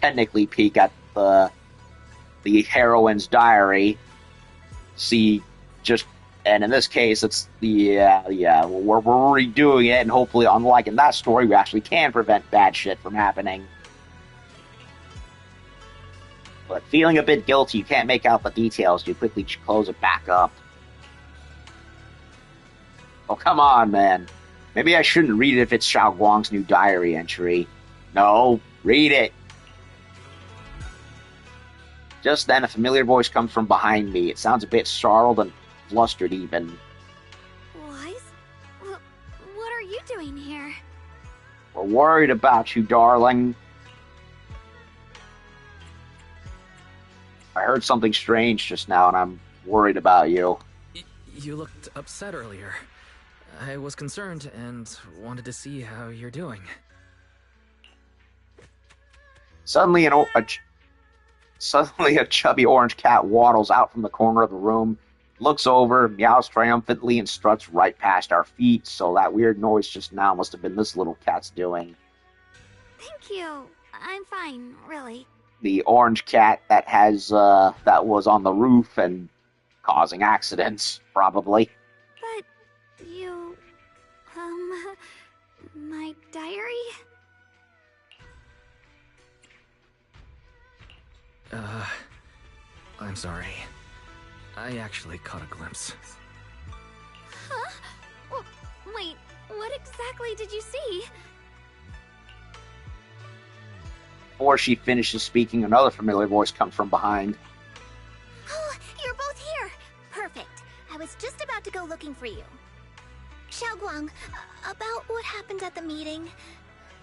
technically peek at the heroine's diary. And in this case, it's we're redoing it, and hopefully, unlike in that story, we actually can prevent bad shit from happening. But feeling a bit guilty, you can't make out the details. You quickly close it back up. Oh, come on, man. Maybe I shouldn't read it if it's Xiaoguang's new diary entry. No, read it. Just then, a familiar voice comes from behind me. It sounds a bit startled and flustered even. Wise? What are you doing here? We're worried about you, darling. I heard something strange just now, and I'm worried about you. You looked upset earlier. I was concerned and wanted to see how you're doing. Suddenly, a chubby orange cat waddles out from the corner of the room, looks over, meows triumphantly, and struts right past our feet, so that weird noise just now must have been this little cat's doing. Thank you. I'm fine, really. The orange cat that was on the roof and causing accidents, probably. But you... my diary? I'm sorry. I actually caught a glimpse. Huh? Wait, what exactly did you see? Before she finishes speaking, another familiar voice comes from behind. Oh, you're both here! Perfect. I was just about to go looking for you. Xiaoguang, about what happened at the meeting,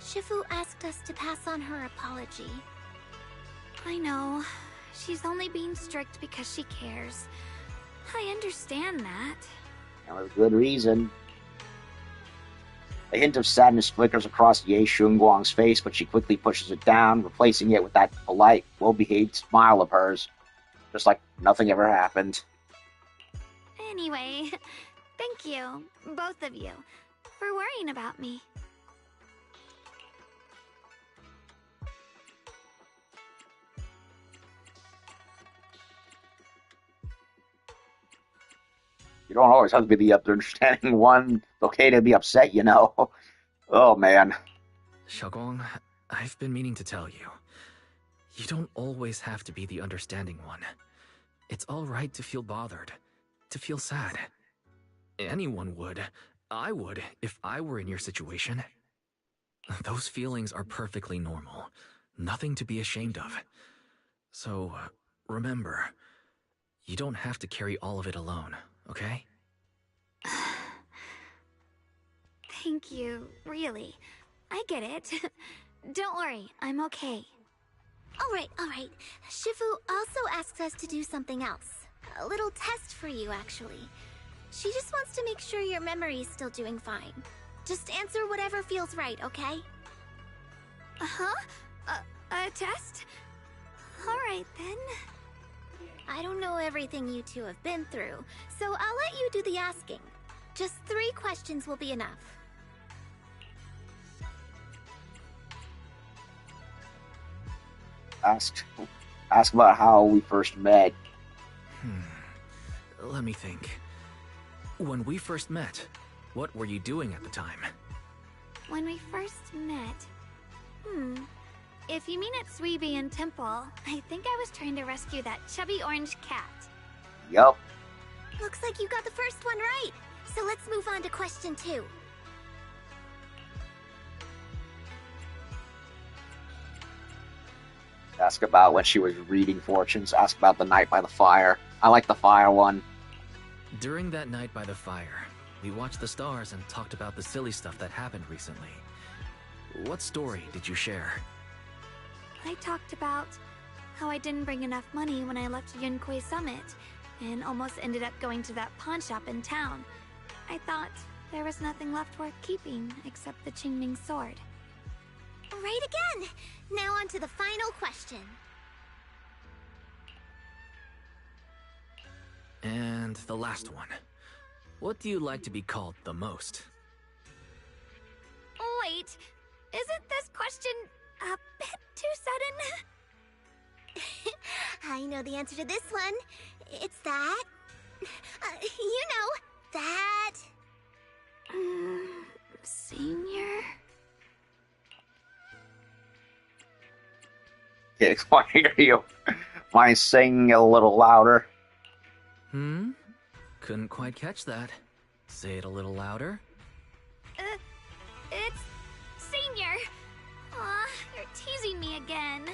Shifu asked us to pass on her apology. I know. She's only being strict because she cares. I understand that. And with good reason. A hint of sadness flickers across Ye Shunguang's face, but she quickly pushes it down, replacing it with that polite, well-behaved smile of hers, just like nothing ever happened. Anyway, thank you, both of you, for worrying about me. You don't always have to be the understanding one. It's okay to be upset, you know. Oh, man. Shunguang, I've been meaning to tell you. You don't always have to be the understanding one. It's alright to feel bothered, to feel sad. Anyone would. I would, if I were in your situation. Those feelings are perfectly normal. Nothing to be ashamed of. So, remember, you don't have to carry all of it alone, okay? Thank you, really. I get it. Don't worry, I'm okay. Alright. Shifu also asks us to do something else. A little test for you, actually. She just wants to make sure your memory's still doing fine. Just answer whatever feels right, okay? Uh-huh? A test? Alright, then. I don't know everything you two have been through, so I'll let you do the asking. Just 3 questions will be enough. Ask about how we first met. Let me think. When we first met, what were you doing at the time? When we first met... If you mean at Suibian Temple, I think I was trying to rescue that chubby orange cat. Yup. Looks like you got the first one right. So let's move on to question 2. Ask about when she was reading fortunes. Ask about the night by the fire. I like the fire one. During that night by the fire, we watched the stars and talked about the silly stuff that happened recently. What story did you share? I talked about how I didn't bring enough money when I left Yunquei Summit, and almost ended up going to that pawn shop in town. I thought there was nothing left worth keeping except the Qingming sword. Right again! Now on to the final question. And the last one. What do you like to be called the most? Wait, isn't this question a bit too sudden? I know the answer to this one. It's that... that... Senior? Yeah, I hear you. Mind saying a little louder? Couldn't quite catch that. Say it a little louder. It's... Senior! Aw, you're teasing me again.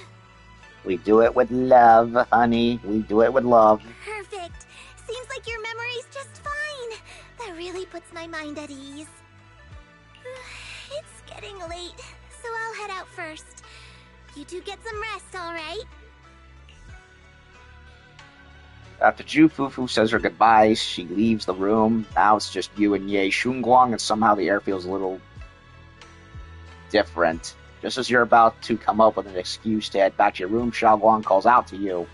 We do it with love, honey. We do it with love. Perfect. Seems like your memory's just fine. That really puts my mind at ease. It's getting late, so I'll head out first. You two get some rest, alright? After Ju Fufu says her goodbyes, she leaves the room. Now it's just you and Ye Shunguang, and somehow the air feels a little different. Just as you're about to come up with an excuse to head back to your room, Shunguang calls out to you.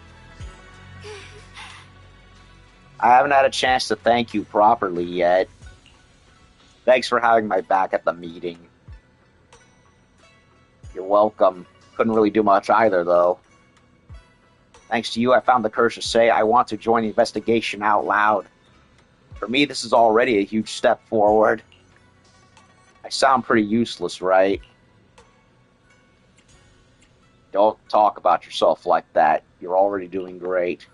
I haven't had a chance to thank you properly yet. Thanks for having my back at the meeting. You're welcome. Couldn't really do much either, though. Thanks to you, I found the courage to say I want to join the investigation out loud. For me, this is already a huge step forward. I sound pretty useless, right? Don't talk about yourself like that. You're already doing great.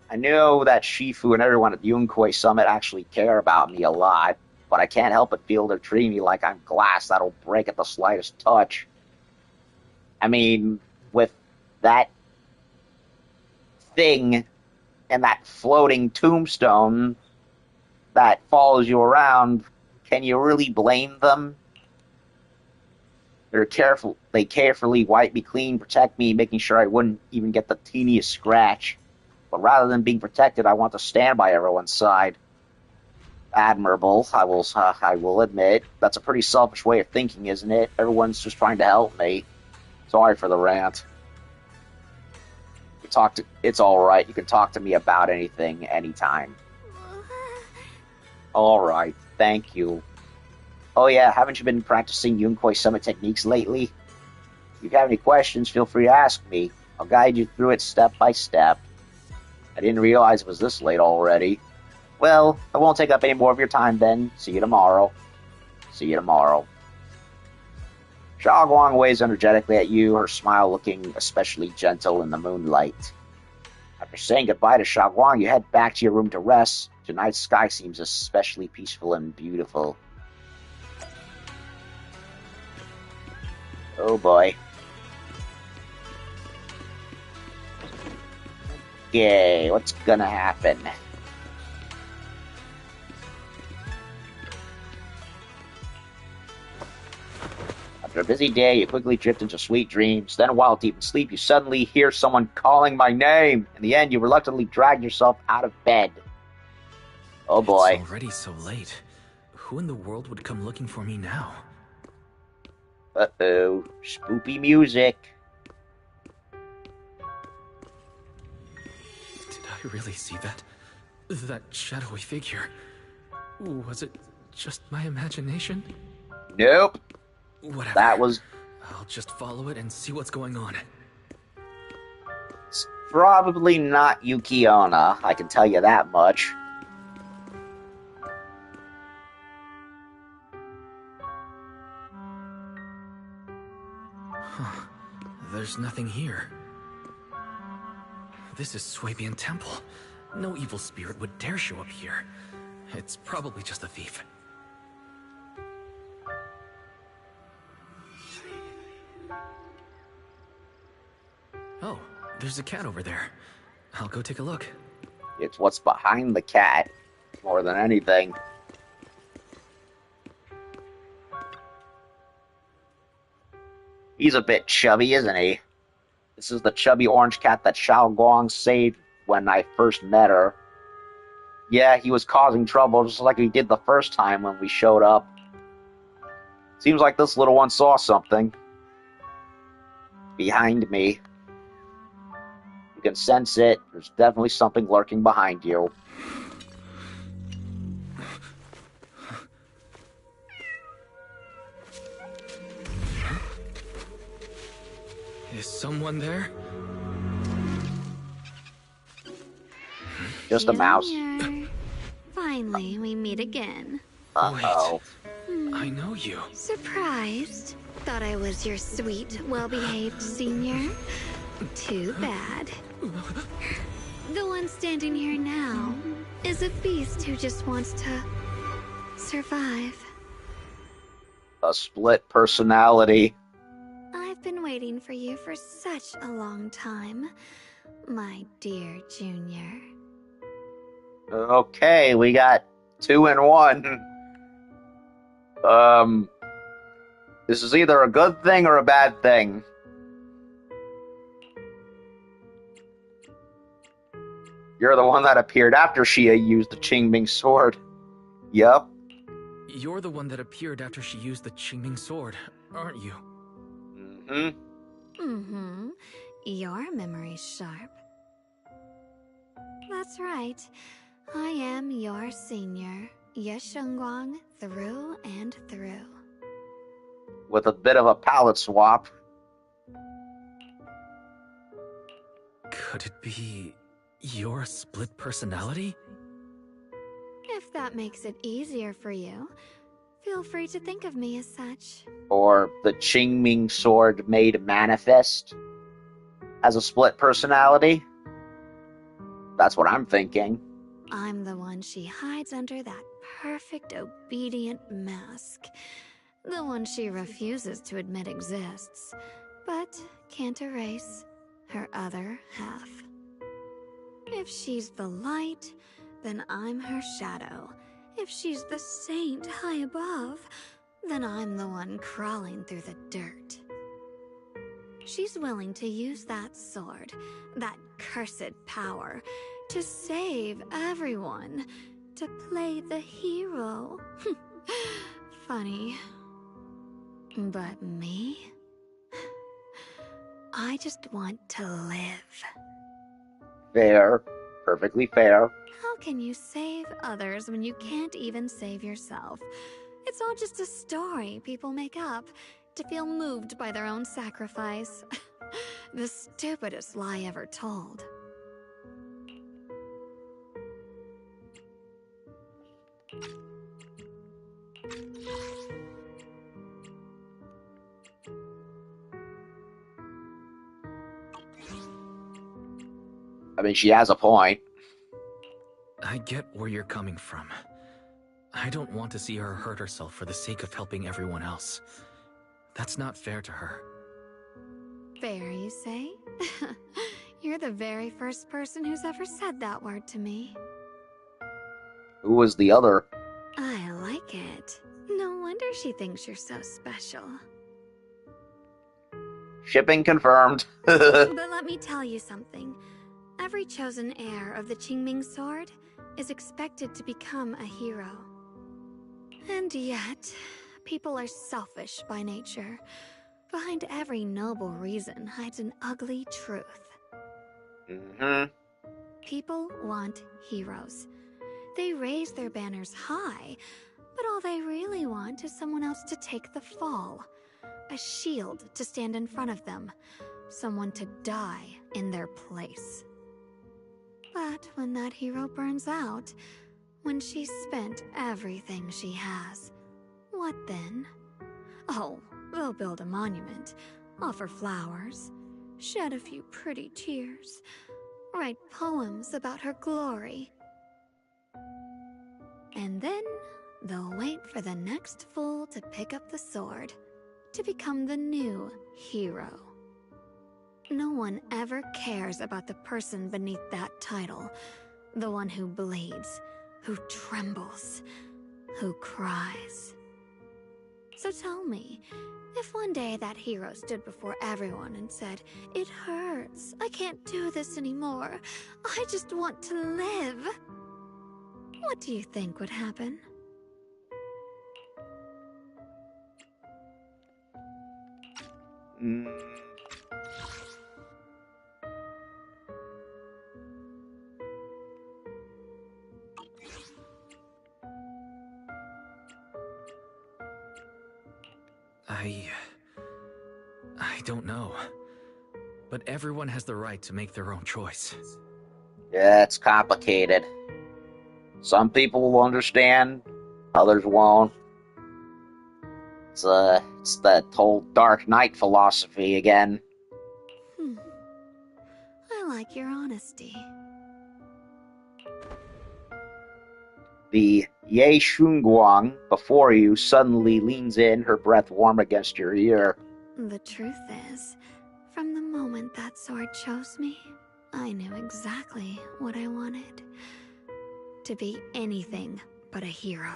I know that Shifu and everyone at the Yunquei Summit actually care about me a lot, but I can't help but feel they're treating me like I'm glass that'll break at the slightest touch. I mean, with that thing and that floating tombstone that follows you around, can you really blame them? They carefully wipe me clean, protect me, making sure I wouldn't even get the teeniest scratch. But rather than being protected, I want to stand by everyone's side. Admirable, I will admit. That's a pretty selfish way of thinking, isn't it? Everyone's just trying to help me. Sorry for the rant. It's alright, you can talk to me about anything, anytime. Alright, thank you. Oh yeah, haven't you been practicing Yunquei Summit techniques lately? If you have any questions, feel free to ask me. I'll guide you through it step by step. I didn't realize it was this late already. Well, I won't take up any more of your time then. See you tomorrow. See you tomorrow. Shunguang waves energetically at you, her smile looking especially gentle in the moonlight. After saying goodbye to Shunguang, you head back to your room to rest. Tonight's sky seems especially peaceful and beautiful. Oh boy. Okay, what's gonna happen? After a busy day, you quickly drift into sweet dreams. Then, while deep in sleep, you suddenly hear someone calling my name. In the end, you reluctantly drag yourself out of bed. Oh boy. It's already so late. Who in the world would come looking for me now? Uh-oh. Spoopy music. Did I really see that? That shadowy figure? Was it just my imagination? Nope. Whatever. That was... I'll just follow it and see what's going on. It's probably not Yukiona, I can tell you that much. Huh. There's nothing here. This is Swabian Temple. No evil spirit would dare show up here. It's probably just a thief. Oh, there's a cat over there. I'll go take a look. It's what's behind the cat, more than anything. He's a bit chubby, isn't he? This is the chubby orange cat that Shunguang saved when I first met her. Yeah, he was causing trouble just like he did the first time when we showed up. Seems like this little one saw something. Behind me. You can sense it. There's definitely something lurking behind you. Is someone there? Just a mouse. Junior. Finally, we meet again. Uh-oh. I know you. Surprised? Thought I was your sweet, well-behaved senior? Too bad. The one standing here now is a beast who just wants to survive. A split personality. I've been waiting for you for such a long time, my dear Junior. Okay, we got 2 in 1. This is either a good thing or a bad thing. You're the one that appeared after she used the Qingming sword. Yup. You're the one that appeared after she used the Qingming sword, aren't you? Mm-hmm. Mm-hmm. Your memory's sharp. That's right. I am your senior, Shunguang, through and through. With a bit of a palette swap. Could it be your split personality? If that makes it easier for you, feel free to think of me as such. Or the Qingming sword made manifest as a split personality. That's what I'm thinking. I'm the one she hides under that perfect obedient mask. The one she refuses to admit exists, but can't erase her other half. If she's the light, then I'm her shadow. If she's the saint high above, then I'm the one crawling through the dirt. She's willing to use that sword, that cursed power, to save everyone, to play the hero. Funny. But me? I just want to live. Fair. Perfectly fair. How can you save others when you can't even save yourself? It's all just a story people make up to feel moved by their own sacrifice. The stupidest lie ever told. I mean, she has a point. I get where you're coming from. I don't want to see her hurt herself for the sake of helping everyone else. That's not fair to her. Fair, you say? You're the very first person who's ever said that word to me. Who was the other? I like it. No wonder she thinks you're so special. Shipping confirmed. But let me tell you something. Every chosen heir of the Qingming sword is expected to become a hero. And yet, people are selfish by nature. Behind every noble reason hides an ugly truth. People want heroes. They raise their banners high, but all they really want is someone else to take the fall. A shield to stand in front of them. Someone to die in their place. But when that hero burns out, when she's spent everything she has, what then? Oh, they'll build a monument, offer flowers, shed a few pretty tears, write poems about her glory. And then they'll wait for the next fool to pick up the sword, to become the new hero. No one ever cares about the person beneath that title, the one who bleeds, who trembles, who cries. So tell me, if one day that hero stood before everyone and said, "It hurts, I can't do this anymore, I just want to live," what do you think would happen? I don't know. But everyone has the right to make their own choice. Yeah, it's complicated. Some people will understand, others won't. It's that whole Dark Knight philosophy again. I like your honesty. The Ye Shunguang before you suddenly leans in, her breath warm against your ear. The truth is, from the moment that sword chose me, I knew exactly what I wanted. To be anything but a hero.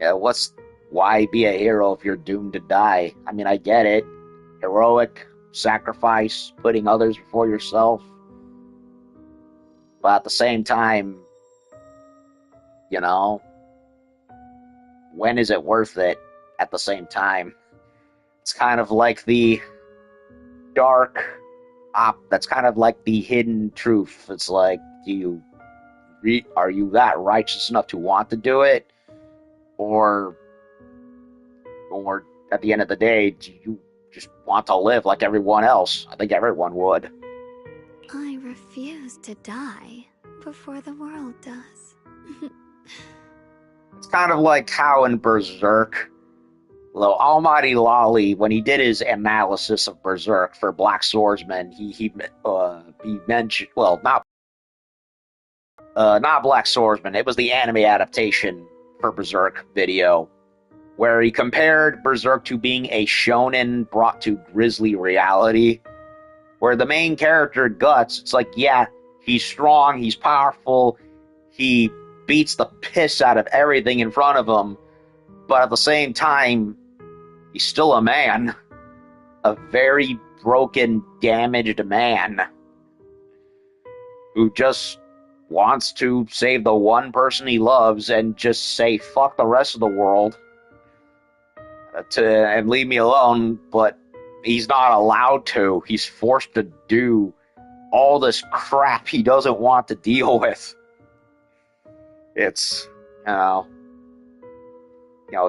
Yeah, why be a hero if you're doomed to die? I mean, I get it. Heroic, sacrifice, putting others before yourself. But at the same time, you know, when is it worth it at the same time? It's kind of like the that's kind of like the hidden truth. It's like, are you that righteous enough to want to do it? Or at the end of the day, do you just want to live like everyone else? I think everyone would. I refuse to die before the world does. It's kind of like how in Berserk, though Almighty Lolly, when he did his analysis of Berserk for Black Swordsman, he mentioned, well, not Black Swordsman, it was the anime adaptation for Berserk video, where he compared Berserk to being a shonen brought to grisly reality, where the main character, Guts, it's like, yeah, he's strong, he's powerful, he beats the piss out of everything in front of him, but at the same time, he's still a man. A very broken, damaged man who just wants to save the one person he loves and just say fuck the rest of the world and leave me alone, but he's not allowed to. He's forced to do all this crap he doesn't want to deal with. It's,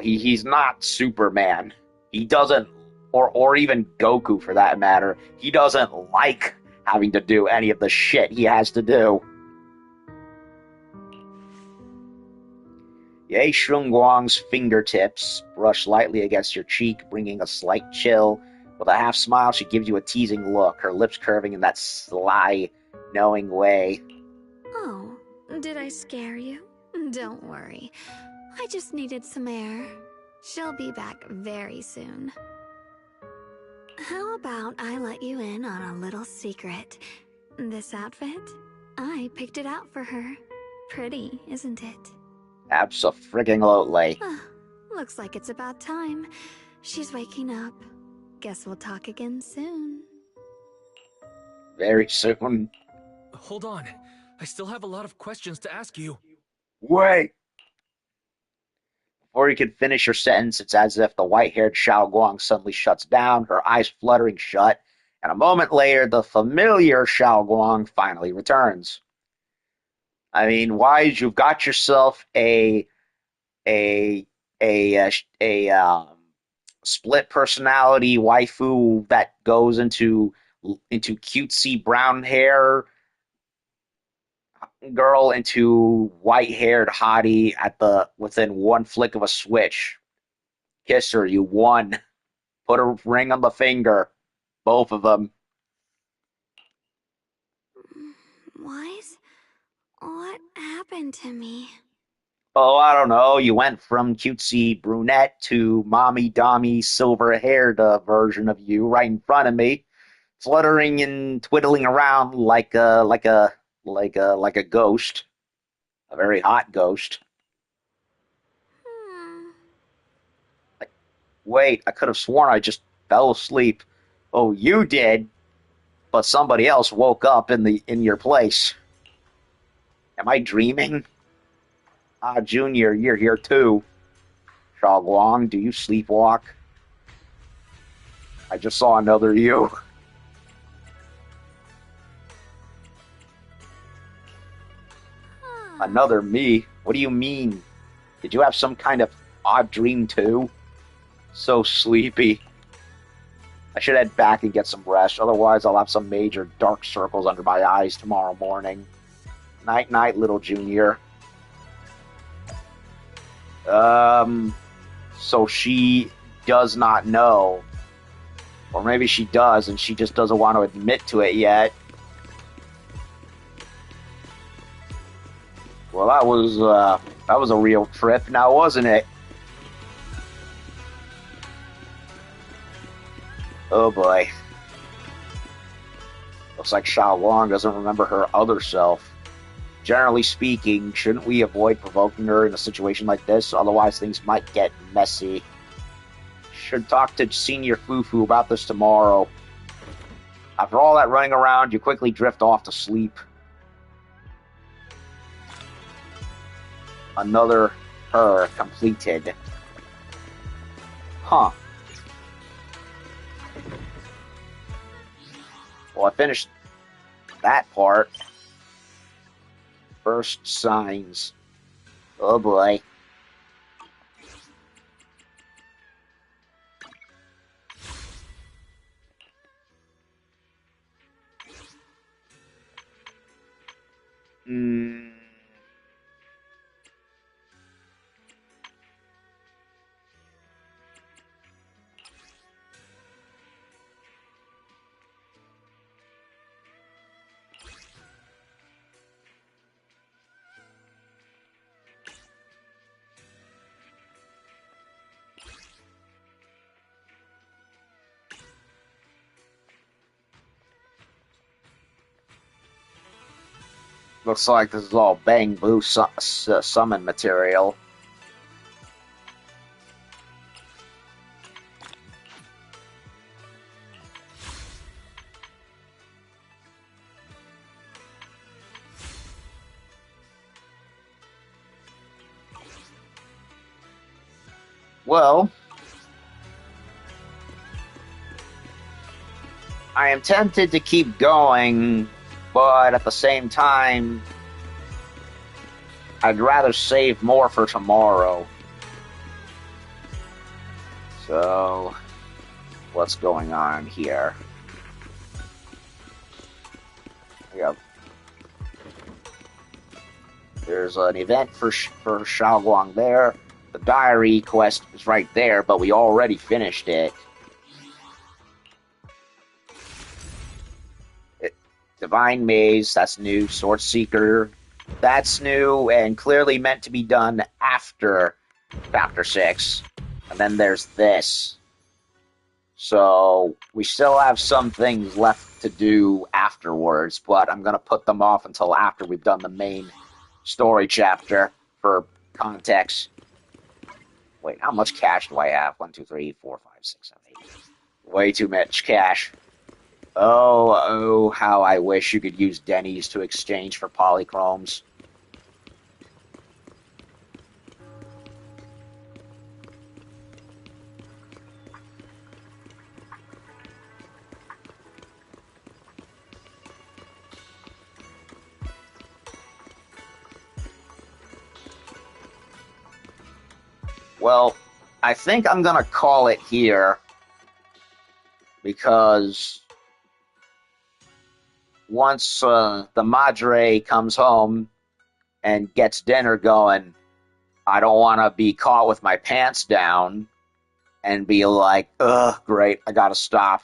he's not Superman. He doesn't, or even Goku for that matter. He doesn't like having to do any of the shit he has to do. Yei Shunguang's fingertips brush lightly against your cheek, bringing a slight chill. With a half smile, she gives you a teasing look, her lips curving in that sly, knowing way. Oh, did I scare you? Don't worry. I just needed some air. She'll be back very soon. How about I let you in on a little secret? This outfit? I picked it out for her. Pretty, isn't it? Abso-frigging-lutely. Looks like it's about time. She's waking up. Guess we'll talk again soon. Very soon. Hold on. I still have a lot of questions to ask you. Wait! Before you can finish your sentence, it's as if the white-haired Shunguang suddenly shuts down, her eyes fluttering shut, and a moment later, the familiar Shunguang finally returns. I mean, Wise, you've got yourself a split personality waifu that goes into cutesy brown hair girl into white-haired hottie within one flick of a switch. Kiss her, you won. Put a ring on the finger. Both of them. Wise? What happened to me? Oh, I don't know. You went from cutesy brunette to mommy-dommy silver-haired version of you right in front of me, fluttering and twiddling around like a ghost, a very hot ghost. Wait, I could have sworn I just fell asleep. Oh, you did, but somebody else woke up in your place. Am I dreaming? Ah, Junior, you're here too. Shunguang, do you sleepwalk? I just saw another you. Another me? What do you mean? Did you have some kind of odd dream too? So sleepy. I should head back and get some rest, otherwise I'll have some major dark circles under my eyes tomorrow morning. Night night, little Junior. So she does not know. Or maybe she does and she just doesn't want to admit to it yet. Well, that was a real trip now, wasn't it? Oh boy. Looks like Shunguang doesn't remember her other self. Generally speaking, shouldn't we avoid provoking her in a situation like this? Otherwise things might get messy. Should talk to Senior Fufu about this tomorrow. After all that running around, you quickly drift off to sleep. Another her completed. Huh. Well, I finished that part. First signs. Oh boy. Looks like this is all Bang Boo summon material. Well, I am tempted to keep going, but at the same time, I'd rather save more for tomorrow. So, what's going on here? There's an event for Shunguang there. The diary quest is right there, but we already finished it. Divine Maze, that's new. Sword Seeker, that's new and clearly meant to be done after Chapter 6. And then there's this. So, we still have some things left to do afterwards, but I'm going to put them off until after we've done the main story chapter for context. Wait, how much cash do I have? 1, 2, 3, 4, 5, 6, 7, 8. Way too much cash. Oh, how I wish you could use Denny's to exchange for polychromes. Well, I think I'm gonna call it here because once the Madre comes home and gets dinner going, I don't want to be caught with my pants down and be like, ugh, great, I gotta stop.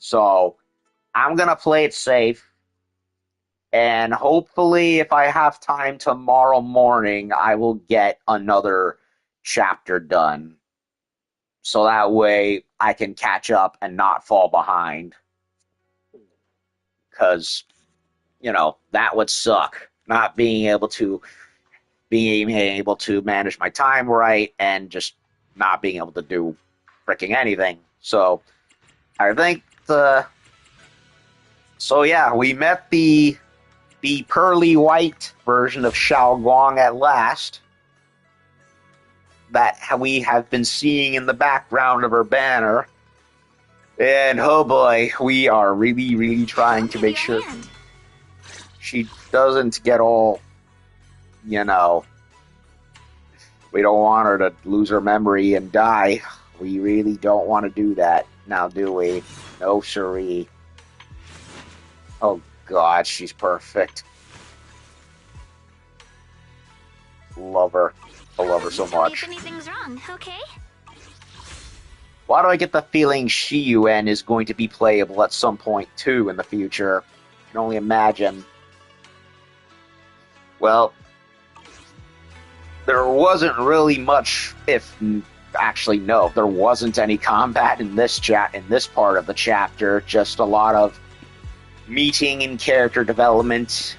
So I'm gonna play it safe, and hopefully if I have time tomorrow morning, I will get another chapter done. So that way I can catch up and not fall behind. Because, that would suck. Not being able to manage my time right and just not being able to do freaking anything. So I think we met the pearly white version of Shunguang at last. That we have been seeing in the background of her banner. And oh boy, we are really, really trying to make sure she doesn't get all, we don't want her to lose her memory and die. We really don't want to do that now, do we? No, siree. Oh god, she's perfect. Love her. I love her so much. If anything's wrong, okay? Why do I get the feeling Shiyuan is going to be playable at some point too in the future? I can only imagine. Well, there wasn't really much, there wasn't any combat in this part of the chapter, just a lot of meeting and character development,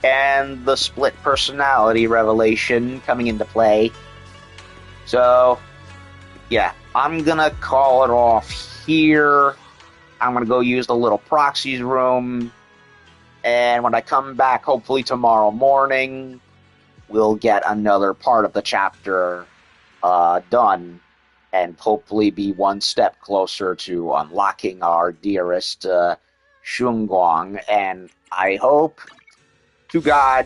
and the split personality revelation coming into play. So, yeah, I'm gonna call it off here. I'm gonna go use the little proxies room, and when I come back, hopefully tomorrow morning, we'll get another part of the chapter done, and hopefully be one step closer to unlocking our dearest Shunguang, and I hope to God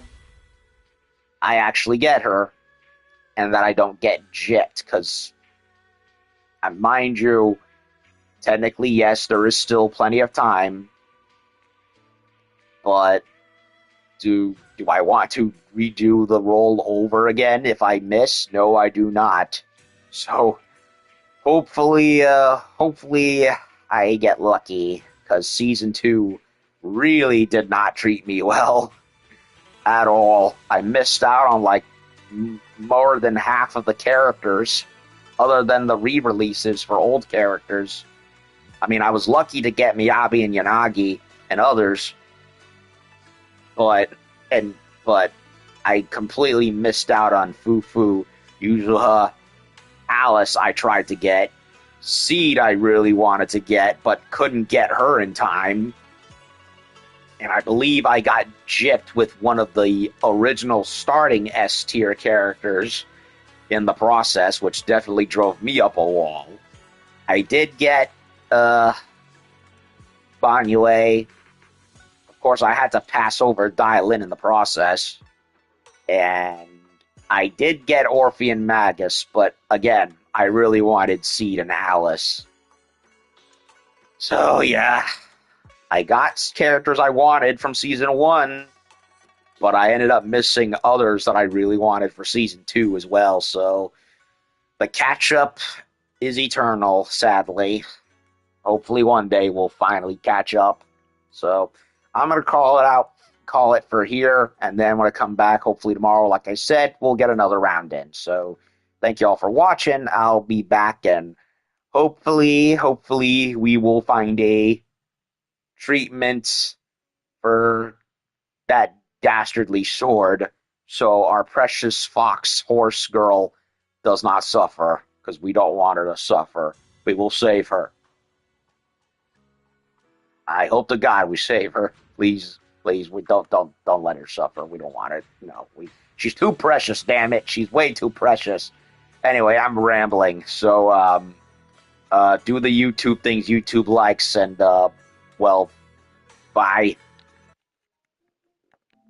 I actually get her, and that I don't get gypped, because, mind you, technically, yes, there is still plenty of time, but do I want to redo the roll over again if I miss? No, I do not. So, hopefully I get lucky, because Season 2 really did not treat me well at all. I missed out on, more than half of the characters, other than the re-releases for old characters. I mean, I was lucky to get Miyabi and Yanagi and others, but I completely missed out on Fufu, Yuzuha, Alice I tried to get, Seed I really wanted to get, but couldn't get her in time, and I believe I got gypped with one of the original starting S-tier characters in the process, which definitely drove me up a wall. I did get Banyue. Of course, I had to pass over Dial in the process. And I did get Orphean Magus, but again, I really wanted Seed and Alice. So yeah, I got characters I wanted from Season 1, but I ended up missing others that I really wanted for Season 2 as well, so the catch-up is eternal, sadly. Hopefully one day we'll finally catch up. So I'm going to call it for here, and then when I come back, hopefully tomorrow, like I said, we'll get another round in. So thank you all for watching. I'll be back, and hopefully we will find a treatment for that dastardly sword so our precious fox horse girl does not suffer, because we don't want her to suffer. We will save her. I hope to God we save her. Please, we don't let her suffer. We don't want her. No, she's too precious, damn it. She's way too precious. Anyway, I'm rambling. So do the YouTube things YouTube likes, and well, bye.